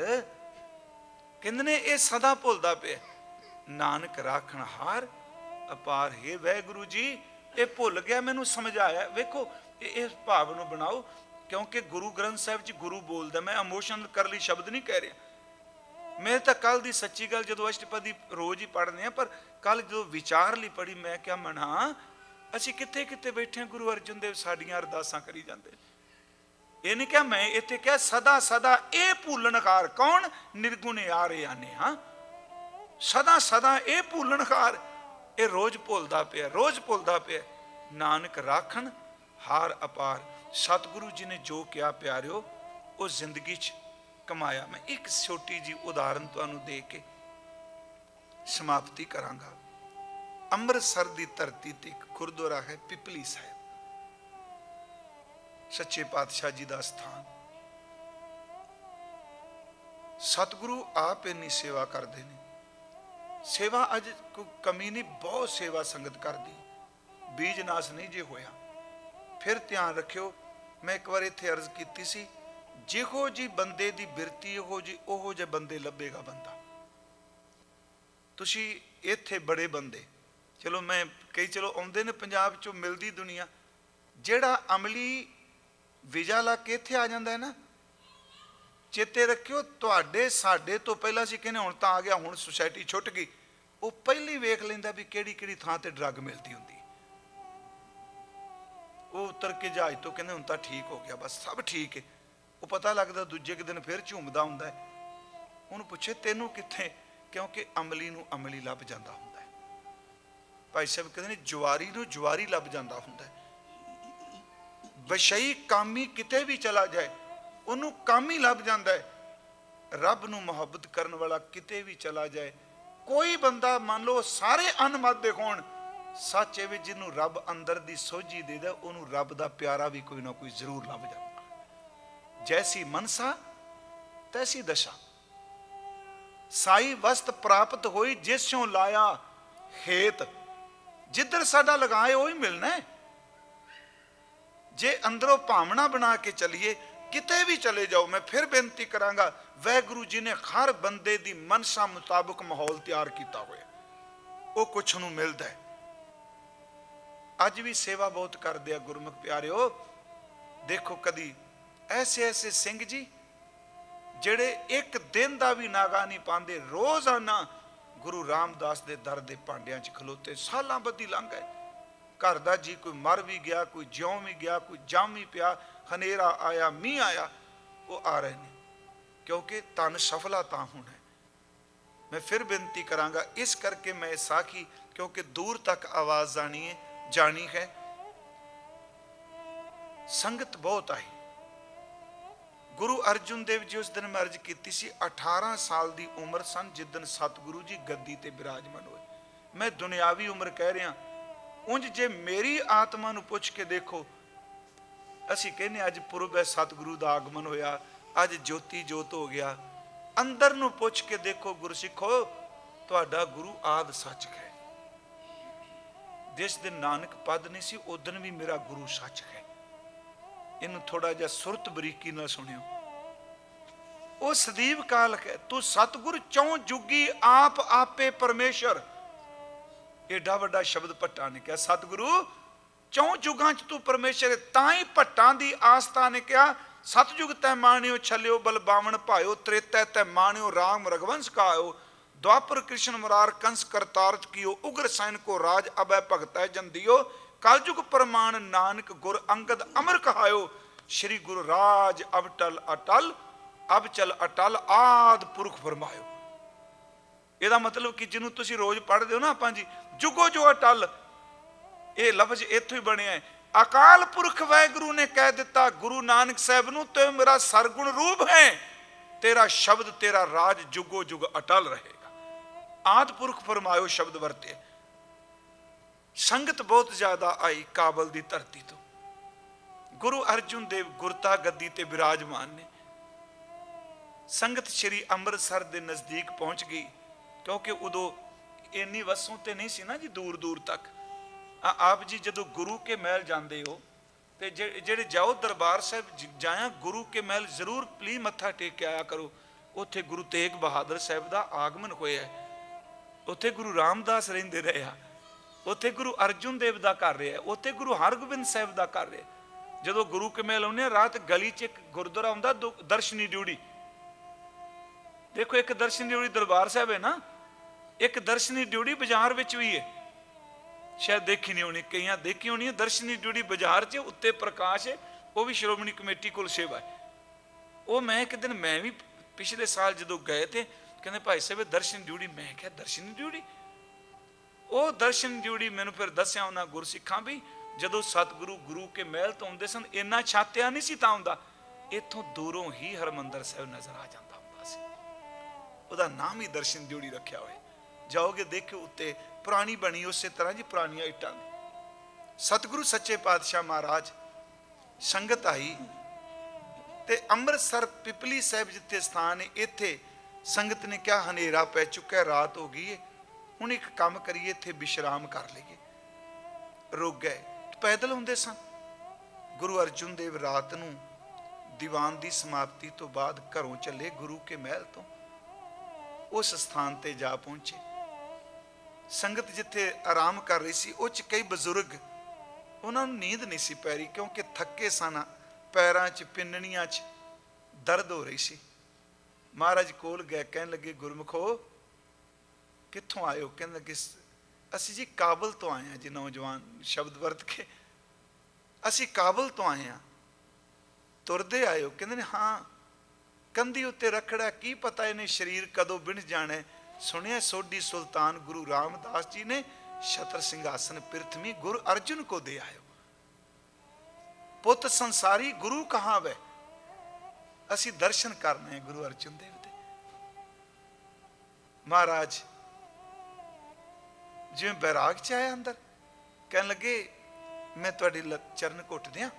कहते ने ये सदा भुलदा पिया। नानक राखण हार अपार, हे वाहिगुरू जी ये भुल गया, मैनू समझाया। वेखो इस भाव नूं बनाओ, क्योंकि गुरु ग्रंथ साहिब जी गुरु बोलदा, मैं इमोशन कर लई शब्द नहीं कह रहा। मैं तो कल की सच्ची गल जो अष्टपदी रोज़ ही पढ़ने हैं, पर कल जो विचार ली पढ़ी मैं क्या मना, असीं कित्थे कित्थे बैठे गुरु अर्जन देव साडियां अरदासां करी जाते। ये नहीं क्या मैं इत्थे क्या सदा सदा ये भूलणहार, कौन निर्गुण यार आने। हाँ सदा सदा ये भूलणहार, ये रोज भुलदा पिया, रोज भुलदा पिया। नानक राखण हार अपार। सतगुरु जी ने जो किया प्यारिओ वो जिंदगी च कमाया। मैं एक छोटी जी उदाहरण तुहानू दे के समाप्ति करांगा। ਅੰਮ੍ਰਿਤਸਰ ਦੀ ਧਰਤੀ ਤੇ ਇੱਕ ਗੁਰਦੁਆਰਾ ਹੈ ਪਿਪਲੀ ਸਾਹਿਬ, ਸੱਚੇ ਪਾਤਸ਼ਾਹ ਜੀ ਦਾ ਸਥਾਨ। ਸਤਿਗੁਰੂ ਆਪ ਇੰਨੀ ਸੇਵਾ ਕਰਦੇ ਨੇ। ਸੇਵਾ ਅੱਜ ਕੋਈ ਕਮੀ ਨਹੀਂ, ਬਹੁਤ ਸੇਵਾ ਸੰਗਤ ਕਰਦੀ, ਬੀਜ ਨਾਸ ਨਹੀਂ ਜੇ ਹੋਇਆ। ਫਿਰ ਧਿਆਨ ਰੱਖਿਓ, ਮੈਂ ਇੱਕ ਵਾਰ ਇੱਥੇ ਅਰਜ਼ ਕੀਤੀ ਸੀ, ਜਿਹੋ ਜੀ ਬੰਦੇ ਦੀ ਬਿਰਤੀ ਉਹੋ ਜਿਹੇ ਬੰਦੇ ਲੱਭੇਗਾ ਬੰਦਾ। ਤੁਸੀਂ ਇੱਥੇ ਬੜੇ ਬੰਦੇ, ਚਲੋ ਮੈਂ ਕਈ ਚਲੋ ਆਉਂਦੇ ਨੇ ਪੰਜਾਬ ਚੋਂ, ਮਿਲਦੀ ਦੁਨੀਆ। ਜਿਹੜਾ ਅਮਲੀ ਵੀਜ਼ਾ ਲਾ ਕੇ ਇੱਥੇ ਆ ਜਾਂਦਾ ਹੈ ਨਾ, ਚੇਤੇ ਰੱਖਿਓ ਤੁਹਾਡੇ ਸਾਡੇ ਤੋਂ ਪਹਿਲਾਂ ਸੀ ਕਹਿੰਦੇ ਹੁਣ ਤਾਂ ਆ ਗਿਆ, ਹੁਣ ਸੁਸਾਇਟੀ ਛੁੱਟ ਗਈ। ਉਹ ਪਹਿਲੀ ਵੇਖ ਲੈਂਦਾ ਵੀ ਕਿਹੜੀ ਕਿਹੜੀ ਥਾਂ ਤੇ ਡਰੱਗ ਮਿਲਦੀ ਹੁੰਦੀ। ਉਹ ਉਤਰ ਕੇ ਜਹਾਜ਼ ਤੋਂ ਕਹਿੰਦੇ ਹੁਣ ਤਾਂ ਠੀਕ ਹੋ ਗਿਆ, ਬਸ ਸਭ ਠੀਕ ਹੈ। ਉਹ ਪਤਾ ਲੱਗਦਾ ਦੂਜੇ ਕੁ ਦਿਨ ਫਿਰ ਝੂਮਦਾ ਹੁੰਦਾ। ਉਹਨੂੰ ਪੁੱਛੇ ਤੈਨੂੰ ਕਿੱਥੇ, ਕਿਉਂਕਿ ਅਮਲੀ ਨੂੰ ਅਮਲੀ ਲੱਭ ਜਾਂਦਾ ਹੁੰਦਾ। ਭਾਈ ਸਾਹਿਬ ਕਹਿੰਦੇ ਨੇ ਜਵਾਰੀ ਨੂੰ ਜਵਾਰੀ ਲੱਭ ਜਾਂਦਾ ਹੁੰਦਾ। ਵਿਸ਼ਈ ਕਾਮੀ ਕਿਤੇ ਵੀ ਚਲਾ ਜਾਏ ਉਹਨੂੰ ਕੰਮ ਹੀ ਲੱਭ ਜਾਂਦਾ ਹੈ। ਰੱਬ ਨੂੰ ਮੁਹੱਬਤ ਕਰਨ ਵਾਲਾ ਕਿਤੇ ਵੀ ਚਲਾ ਜਾਏ, ਕੋਈ ਬੰਦਾ ਮੰਨ ਲਓ ਸਾਰੇ ਅਨਮਤ ਦੇ ਹੋਣ, ਸੱਚ ਇਹ ਵੀ ਜਿਹਨੂੰ ਰੱਬ ਅੰਦਰ ਦੀ ਸੋਝੀ ਦੇ ਦੇ ਉਹਨੂੰ ਰੱਬ ਦਾ ਪਿਆਰਾ ਵੀ ਕੋਈ ਨਾ ਕੋਈ ਜ਼ਰੂਰ ਲੱਭ ਜਾਂਦਾ। ਜੈਸੀ ਮਨਸਾ ਤੈਸੀ ਦਸ਼ਾ, ਸਾਈ ਵਸਤ ਪ੍ਰਾਪਤ ਹੋਈ ਜਿਸ ਚੋਂ ਲਾਇਆ ਹੇਤ, ਜਿੱਧਰ ਸਾਡਾ ਲਗਾਏ ਉਹ ਹੀ ਮਿਲਣਾ ਹੈ। ਜੇ ਅੰਦਰੋਂ ਭਾਵਨਾ ਬਣਾ ਕੇ ਚਲੀਏ ਕਿਤੇ ਵੀ ਚਲੇ ਜਾਓ, ਮੈਂ ਫਿਰ ਬੇਨਤੀ ਕਰਾਂਗਾ, ਵਾਹਿਗੁਰੂ ਜੀ ਨੇ ਹਰ ਬੰਦੇ ਦੀ ਮਨਸਾ ਮੁਤਾਬਕ ਮਾਹੌਲ ਤਿਆਰ ਕੀਤਾ ਹੋਇਆ, ਉਹ ਕੁਛ ਨੂੰ ਮਿਲਦਾ ਹੈ। ਅੱਜ ਵੀ ਸੇਵਾ ਬਹੁਤ ਕਰਦੇ ਆ ਗੁਰਮੁਖ ਪਿਆਰਿਓ। ਦੇਖੋ ਕਦੀ ਐਸੇ ਸਿੰਘ ਜੀ ਜਿਹੜੇ ਇੱਕ ਦਿਨ ਦਾ ਵੀ ਨਾਗਾ ਨਹੀਂ ਪਾਉਂਦੇ, ਰੋਜ਼ਾਨਾ ਗੁਰੂ ਰਾਮਦਾਸ ਦੇ ਦਰ ਦੇ ਭਾਂਡਿਆਂ 'ਚ ਖਲੋਤੇ, ਸਾਲਾਂ ਬੱਧੀ ਲੰਘ ਗਏ। ਘਰ ਦਾ ਜੀ ਕੋਈ ਮਰ ਵੀ ਗਿਆ, ਕੋਈ ਜਿਉਂ ਵੀ ਗਿਆ, ਕੋਈ ਜੰਮ ਵੀ ਪਿਆ, ਹਨੇਰਾ ਆਇਆ, ਮੀਂਹ ਆਇਆ, ਉਹ ਆ ਰਹੇ ਨੇ, ਕਿਉਂਕਿ ਤਨ ਸਫਲਾ ਤਾਂ ਹੋਣਾ ਹੈ। ਮੈਂ ਫਿਰ ਬੇਨਤੀ ਕਰਾਂਗਾ, ਇਸ ਕਰਕੇ ਮੈਂ ਸਾਖੀ, ਕਿਉਂਕਿ ਦੂਰ ਤੱਕ ਆਵਾਜ਼ ਜਾਣੀ ਹੈ। ਸੰਗਤ ਬਹੁਤ ਆਈ। ਗੁਰੂ ਅਰਜੁਨ ਦੇਵ ਜੀ ਉਸ ਦਿਨ ਮੈਂ ਅਰਜ਼ ਕੀਤੀ ਸੀ, 18 ਸਾਲ ਦੀ ਉਮਰ ਸਨ ਜਿੱਦਨ ਸਤਿਗੁਰੂ ਜੀ ਗੱਦੀ ਤੇ ਬਿਰਾਜਮਾਨ ਹੋਏ। ਮੈਂ ਦੁਨਿਆਵੀ ਉਮਰ ਕਹਿ ਰਿਹਾ, ਉਂਝ ਜੇ ਮੇਰੀ ਆਤਮਾ ਨੂੰ ਪੁੱਛ ਕੇ ਦੇਖੋ, ਅਸੀਂ ਕਹਿੰਦੇ ਅੱਜ ਪੁਰਬ ਹੈ, ਸਤਿਗੁਰੂ ਦਾ ਆਗਮਨ ਹੋਇਆ, ਅੱਜ ਜੋਤੀ ਜੋਤ ਹੋ ਗਿਆ। ਅੰਦਰ ਨੂੰ ਪੁੱਛ ਕੇ ਦੇਖੋ ਗੁਰਸਿੱਖੋ, ਤੁਹਾਡਾ ਗੁਰੂ ਆਦਿ ਸੱਚ ਹੈ। ਜਿਸ ਦਿਨ ਨਾਨਕ ਪਦ ਨਹੀਂ ਸੀ ਉਸ ਦਿਨ ਵੀ ਮੇਰਾ ਗੁਰੂ ਸੱਚ ਹੈ। ਇਹਨੂੰ ਥੋੜਾ ਜਿਹਾ ਸੁਰਤ ਬਰੀਕੀ ਨਾਲ ਸੁਣਿਓ। ਉਹ ਸਦੀਵ ਕਾਲ ਹੈ, ਤੂੰ ਸਤਿਗੁਰ ਚੌਂ ਜੁਗੀ ਆਪ ਆਪੇ ਪਰਮੇਸ਼ਰ। ਏਡਾ ਵੱਡਾ ਸ਼ਬਦ ਭੱਟਾਂ ਨੇ ਕਿਹਾ, ਸਤਿਗੁਰੂ ਚੌਂ ਜੁਗਾਂ 'ਚ ਤੂੰ ਪਰਮੇਸ਼ਰ। ਤਾਂ ਹੀ ਭੱਟਾਂ ਦੀ ਆਸਥਾ ਨੇ ਕਿਹਾ, ਸਤਜੁਗ ਤੈ ਮਾਣਿਓ ਛਲਿਓ ਬਲ ਬਾਵਣ ਭਾਇਓ, ਤ੍ਰੇਤੈ ਤੈ ਮਾਣਿਓ ਰਾਮ ਰਘਵੰਸ਼ ਕਾਇਓ, द्वापर कृष्ण मुरार कंस करतारथ कियो, उग्र सैन को राज अभय भगतै जन दियो, कलयुग प्रमाण नानक गुर अंगद अमर कहायो, श्री गुरु राज अबटल अटल अब चल अटल आद पुरख फरमायो। ਇਹਦਾ ਮਤਲਬ ਕਿ ਜਿਹਨੂੰ ਤੁਸੀਂ ਰੋਜ਼ ਪੜ੍ਹਦੇ ਹੋ ਨਾ ਆਪਾਂ ਜੀ, ਜੁਗੋ ਜੋ ਅਟਲ, ਇਹ ਲਫ਼ਜ਼ ਇੱਥੋਂ ਹੀ ਬਣਿਆ ਹੈ। ਅਕਾਲ ਪੁਰਖ ਵਾਹਿਗੁਰੂ ਨੇ ਕਹਿ ਦਿੱਤਾ ਗੁਰੂ ਨਾਨਕ ਸਾਹਿਬ ਨੂੰ, ਤੇ ਮੇਰਾ ਸਰਗੁਣ ਰੂਪ ਹੈ, ਤੇਰਾ ਸ਼ਬਦ ਤੇਰਾ ਰਾਜ ਜੁਗੋ ਜੁਗ ਅਟਲ ਰਹੇਗਾ। ਆਦ ਪੁਰਖ ਫਰਮਾਇਓ ਸ਼ਬਦ ਵਰਤੇ। ਸੰਗਤ ਬਹੁਤ ਜ਼ਿਆਦਾ ਆਈ ਕਾਬਲ ਦੀ ਧਰਤੀ ਤੋਂ। ਗੁਰੂ ਅਰਜੁਨ ਦੇਵ ਗੁਰਤਾ ਗੱਦੀ ਤੇ ਬਿਰਾਜਮਾਨ ਨੇ। ਸੰਗਤ ਸ਼੍ਰੀ ਅੰਮ੍ਰਿਤਸਰ ਦੇ ਨਜ਼ਦੀਕ ਪਹੁੰਚ ਗਈ, ਕਿਉਂਕਿ ਉਦੋਂ ਇੰਨੀ ਵਸੋਂ ਤੇ ਨਹੀਂ ਸੀ ਨਾ ਜੀ, ਦੂਰ ਦੂਰ ਤੱਕ। ਆਪ ਜੀ ਜਦੋਂ ਗੁਰੂ ਕੇ ਮਹਿਲ ਜਾਂਦੇ ਹੋ ਤੇ ਜਿਹੜੇ ਜਾਓ ਦਰਬਾਰ ਸਾਹਿਬ ਜਾਇਆ, ਗੁਰੂ ਕੇ ਮਹਿਲ ਜ਼ਰੂਰ ਪਲੀ ਮੱਥਾ ਟੇਕ ਕੇ ਆਇਆ ਕਰੋ। ਉੱਥੇ ਗੁਰੂ ਤੇਗ ਬਹਾਦਰ ਸਾਹਿਬ ਦਾ ਆਗਮਨ ਹੋਇਆ, ਉੱਥੇ ਗੁਰੂ ਰਾਮਦਾਸ ਰਹਿੰਦੇ ਰਹੇ ਆ, ਉੱਥੇ ਗੁਰੂ ਅਰਜੁਨ ਦੇਵ ਦਾ ਘਰ ਰਿਹਾ, ਉੱਥੇ ਗੁਰੂ ਹਰਗੋਬਿੰਦ ਸਾਹਿਬ ਦਾ ਘਰ ਰਿਹਾ। ਜਦੋਂ ਗੁਰੂ ਕੇ ਮਹਿਲ ਆਉਂਦੇ, ਰਾਤ ਗਲੀ 'ਚ ਇੱਕ ਗੁਰਦੁਆਰਾ ਹੁੰਦਾ ਦਰਸ਼ਨੀ ਡਿਊੜੀ। ਦੇਖੋ, ਇੱਕ ਦਰਸ਼ਨੀ ਡਿਊੜੀ ਦਰਬਾਰ ਸਾਹਿਬ ਹੈ ਨਾ, ਇੱਕ ਦਰਸ਼ਨੀ ਡਿਊੜੀ ਬਾਜ਼ਾਰ ਵਿੱਚ ਵੀ ਹੈ। ਸ਼ਾਇਦ ਦੇਖੀ ਨਹੀਂ ਹੋਣੀ, ਕਈਆਂ ਦੇਖੀ ਹੋਣੀ ਹੈ। ਦਰਸ਼ਨੀ ਡਿਊੜੀ ਬਾਜ਼ਾਰ 'ਚ, ਉੱਤੇ ਪ੍ਰਕਾਸ਼ ਹੈ, ਉਹ ਵੀ ਸ਼੍ਰੋਮਣੀ ਕਮੇਟੀ ਕੋਲ ਸੇਵਾ ਹੈ। ਉਹ ਮੈਂ ਇੱਕ ਦਿਨ, ਮੈਂ ਵੀ ਪਿਛਲੇ ਸਾਲ ਜਦੋਂ ਗਏ ਤੇ ਕਹਿੰਦੇ ਭਾਈ ਸਾਹਿਬ ਦਰਸ਼ਨ ਡਿਊੜੀ, ਮੈਂ ਕਿਹਾ ਦਰਸ਼ਨ ਡਿਊੜੀ। ਉਹ ਦਰਸ਼ਨ ਡਿਊੜੀ ਮੈਨੂੰ ਫਿਰ ਦੱਸਿਆ ਉਹਨਾਂ ਗੁਰਸਿੱਖਾਂ ਵੀ, ਜਦੋਂ ਸਤਿਗੁਰੂ ਗੁਰੂ ਕੇ ਮਹਿਲ ਤੋਂ ਆਉਂਦੇ ਸਨ, ਇੰਨਾ ਛਾਤਿਆ ਨਹੀਂ ਸੀ ਤਾਂ ਹੁੰਦਾ, ਇੱਥੋਂ ਦੂਰੋਂ ਹੀ ਹਰਮੰਦਰ ਸਾਹਿਬ ਨਜ਼ਰ ਆ ਜਾਂਦਾ ਹੁੰਦਾ ਸੀ। ਉਹਦਾ ਨਾਮ ਹੀ ਦਰਸ਼ਨ ਡਿਊੜੀ ਰੱਖਿਆ ਹੋਇਆ। ਜਾਓਗੇ ਦੇਖਿਓ, ਉੱਤੇ ਪੁਰਾਣੀ ਬਣੀ ਉਸੇ ਤਰ੍ਹਾਂ ਜੀ, ਪੁਰਾਣੀਆਂ ਇੱਟਾਂ ਦੀ। ਸਤਿਗੁਰੂ ਸੱਚੇ ਪਾਤਸ਼ਾਹ ਮਹਾਰਾਜ, ਸੰਗਤ ਆਈ ਤੇ ਅੰਮ੍ਰਿਤਸਰ ਪਿਪਲੀ ਸਾਹਿਬ ਜਿੱਥੇ ਸਥਾਨ ਹੈ, ਇੱਥੇ ਸੰਗਤ ਨੇ ਕਿਹਾ ਹਨੇਰਾ ਪੈ ਚੁੱਕਾ, ਰਾਤ ਹੋ ਗਈ ਹੈ, ਹੁਣ ਇੱਕ ਕੰਮ ਕਰੀਏ, ਇੱਥੇ ਵਿਸ਼ਰਾਮ ਕਰ ਲਈਏ। ਰੁਕ ਗਏ। ਪੈਦਲ ਹੁੰਦੇ ਸਨ। ਗੁਰੂ ਅਰਜੁਨ ਦੇਵ ਰਾਤ ਨੂੰ ਦੀਵਾਨ ਦੀ ਸਮਾਪਤੀ ਤੋਂ ਬਾਅਦ ਘਰੋਂ ਚੱਲੇ, ਗੁਰੂ ਕੇ ਮਹਿਲ ਤੋਂ ਉਸ ਸਥਾਨ ਤੇ ਜਾ ਪਹੁੰਚੇ। ਸੰਗਤ ਜਿੱਥੇ ਆਰਾਮ ਕਰ ਰਹੀ ਸੀ, ਉਹ 'ਚ ਕਈ ਬਜ਼ੁਰਗ, ਉਹਨਾਂ ਨੂੰ ਨੀਂਦ ਨਹੀਂ ਸੀ ਪੈ ਰਹੀ, ਕਿਉਂਕਿ ਥੱਕੇ ਸਨ, ਪੈਰਾਂ 'ਚ ਪਿੰਨਣੀਆਂ 'ਚ ਦਰਦ ਹੋ ਰਹੀ ਸੀ। ਮਹਾਰਾਜ ਕੋਲ ਗਏ, ਕਹਿਣ ਲੱਗੇ ਗੁਰਮੁਖੋ ਕਿੱਥੋਂ ਆਏ ਹੋ? ਕਹਿਣ ਲੱਗੇ ਅਸੀਂ ਜੀ ਕਾਬਲ ਤੋਂ ਆਏ ਹਾਂ ਜੀ। ਨੌਜਵਾਨ ਸ਼ਬਦ ਵਰਤ ਕੇ, ਅਸੀਂ ਕਾਬਲ ਤੋਂ ਆਏ ਹਾਂ। ਤੁਰਦੇ ਆਏ ਹੋ? ਕਹਿੰਦੇ ਨੇ ਹਾਂ। ਕੰਧੀ ਉੱਤੇ ਰੱਖੜਾ, ਕੀ ਪਤਾ ਇਹਨੇ ਸਰੀਰ ਕਦੋਂ ਬਿੰਨ ਜਾਣਾ। ਸੁਣਿਆ ਸੋਢੀ ਸੁਲਤਾਨ ਗੁਰੂ ਰਾਮਦਾਸ ਜੀ ਨੇ ਛਤਰ ਸਿੰਘਾਸਨ ਪ੍ਰਿਥਵੀ ਗੁਰੂ ਅਰਜੁਨ ਕੋ ਦੇ ਆਇਓ। पुत संसारी गुरु कहाँ वै। असी दर्शन करने गुरु अर्जुन देव दे। महाराज जिवें बैराग च आया अंदर, कहन लगे मैं तुहाडी चरण घुट दियां।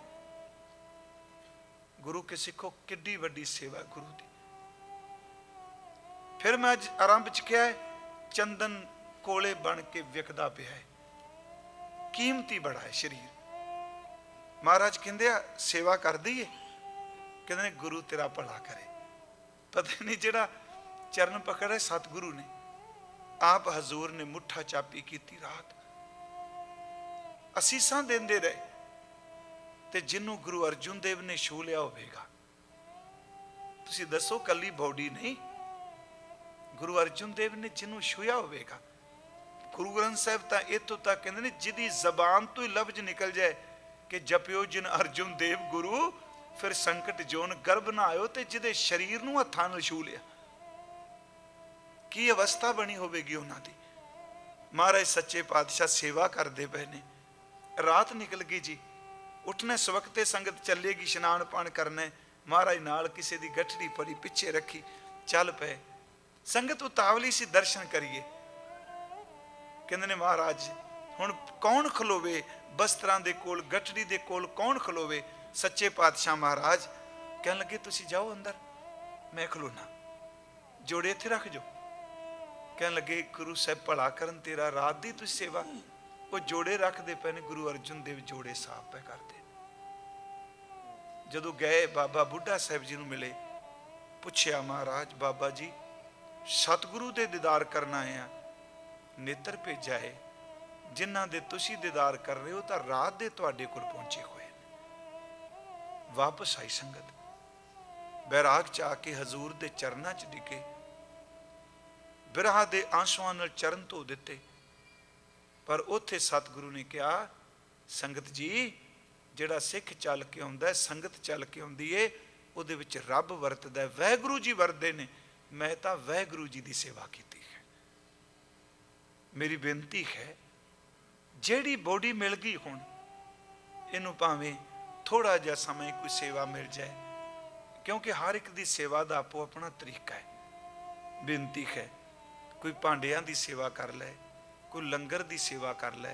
गुरु के सिखो किड्डी वड्डी सेवा गुरु दी। फिर मैं अज आरंभ च कहा है, चंदन कोले बन के विकदा पिया है, कीमती बड़ा है शरीर। महाराज कहते सेवा कर दईए, कहते गुरु तेरा भला करे। पता नहीं जेड़ा चरण पकड़ है सतगुरु ने, आप हजूर ने मुठा चापी की रात, असीसां देंदे रहे। ते जिन्हों गुरु अर्जुन देव ने छू लिया होगा, तुसी दसो कली बॉडी नहीं, गुरु अर्जुन देव ने जिन्हों छूया होगा। गुरु ग्रंथ साहब तो इतों तक कहते हैं, जिदी जबान तो ही लफ्ज निकल जाए कि जपियो जिन अर्जुन देव गुरु, फिर संकट जोन गर्भ ना आयो, ते जिदे शरीर नूं हत्थां नाल छू लिया, की अवस्था बनी होगी उन्हां दी। महाराज सच्चे पातशाह सेवा करते पे ने, रात निकल गई जी, उठने सवखते संगत चलेगी, इशनान पान करने, महाराज नाल किसी की गठड़ी पड़ी पिछे रखी, चल पे। संगत उतावली सी दर्शन करिए। कहते ने महाराज हुण कौन खलोवे बस्त्रां दे कोल, गठड़ी दे कोल कौन खलोवे। सच्चे पातशाह महाराज कहन लगे तुसी जाओ अंदर, मैं खलोना, जोड़े इत्थे रख जो। कहन लगे गुरु साहब भला करन तेरा, रात दी तुसी सेवा। वो जोड़े रखते पे ने, गुरु अर्जुन देव जोड़े साफ पे करते। जदों गए बाबा बुढ़ा साहब जी नूं मिले, पुछया महाराज बाबा जी सतगुरु दे दीदार करना है, नेत्र भेजा है, जिन्हां दे तुसी दीदार कर रहे हो तां रात दे तुहाडे कोल पहुंचे हुए ने। वापस आई संगत, बैराग च आके हजूर दे चरनां च डिगे, बिरहा दे आंसुआं नाल चरण धो दिते। पर उत्थे सतगुरु ने कहा, संगत जी जिहड़ा सिख चल के आउंदा है, संगत चल के आउंदी है, उहदे विच रब वरतदा है, वाहिगुरू जी वरतदे ने। मैं तां वाहिगुरू जी दी सेवा कीती है। मेरी बेनती है, जिहड़ी बॉडी मिल गई हुण, इहनूं भावें थोड़ा जिहा समय कोई सेवा मिल जाए, क्योंकि हर एक दी सेवा दा आपो अपना तरीका है। बेनती है, कोई भांडियां दी सेवा कर ले, कोई लंगर दी सेवा कर ले,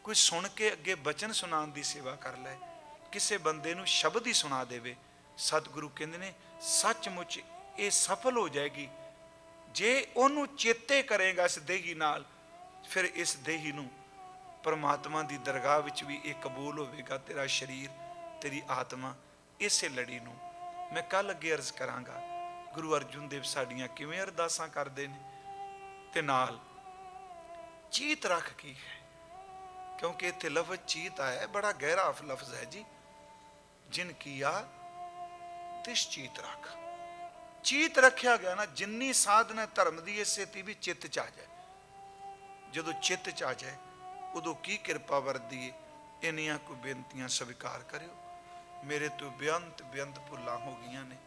कोई सुन के अगे बचन सुनाउण दी सेवा कर ले, किसी बंदे नूं शब्द ही सुना देवे। सतगुरु कहंदे ने सचमुच ये सफल हो जाएगी जे उहनूं चेते करेगा इस देही नाल, फिर इस देही नूं परमात्मा दी दरगाह विच भी ये कबूल होवेगा, तेरा शरीर तेरी आत्मा। इसे लड़ी नूं मैं कल अगे अर्ज करांगा, गुरु अर्जुन देव साडियां किवें अरदासां करदे ने, ते नाल चीत रख की है, क्योंकि इत्थे लफ्ज चीत आया है, बड़ा गहरा लफ्ज है जी। जिन किया तिस चीत रख, चीत रखिया गया ना, जिन्नी साधना धर्म दी इसे ती भी चित्त च आ जाए। जदों चित्त च आ जाए उदों की किरपा वरदी है। इन्नियां कोई बेनतियां स्वीकार करियो, मेरे तो बेअंत बेअंत भुलां हो गईयां ने।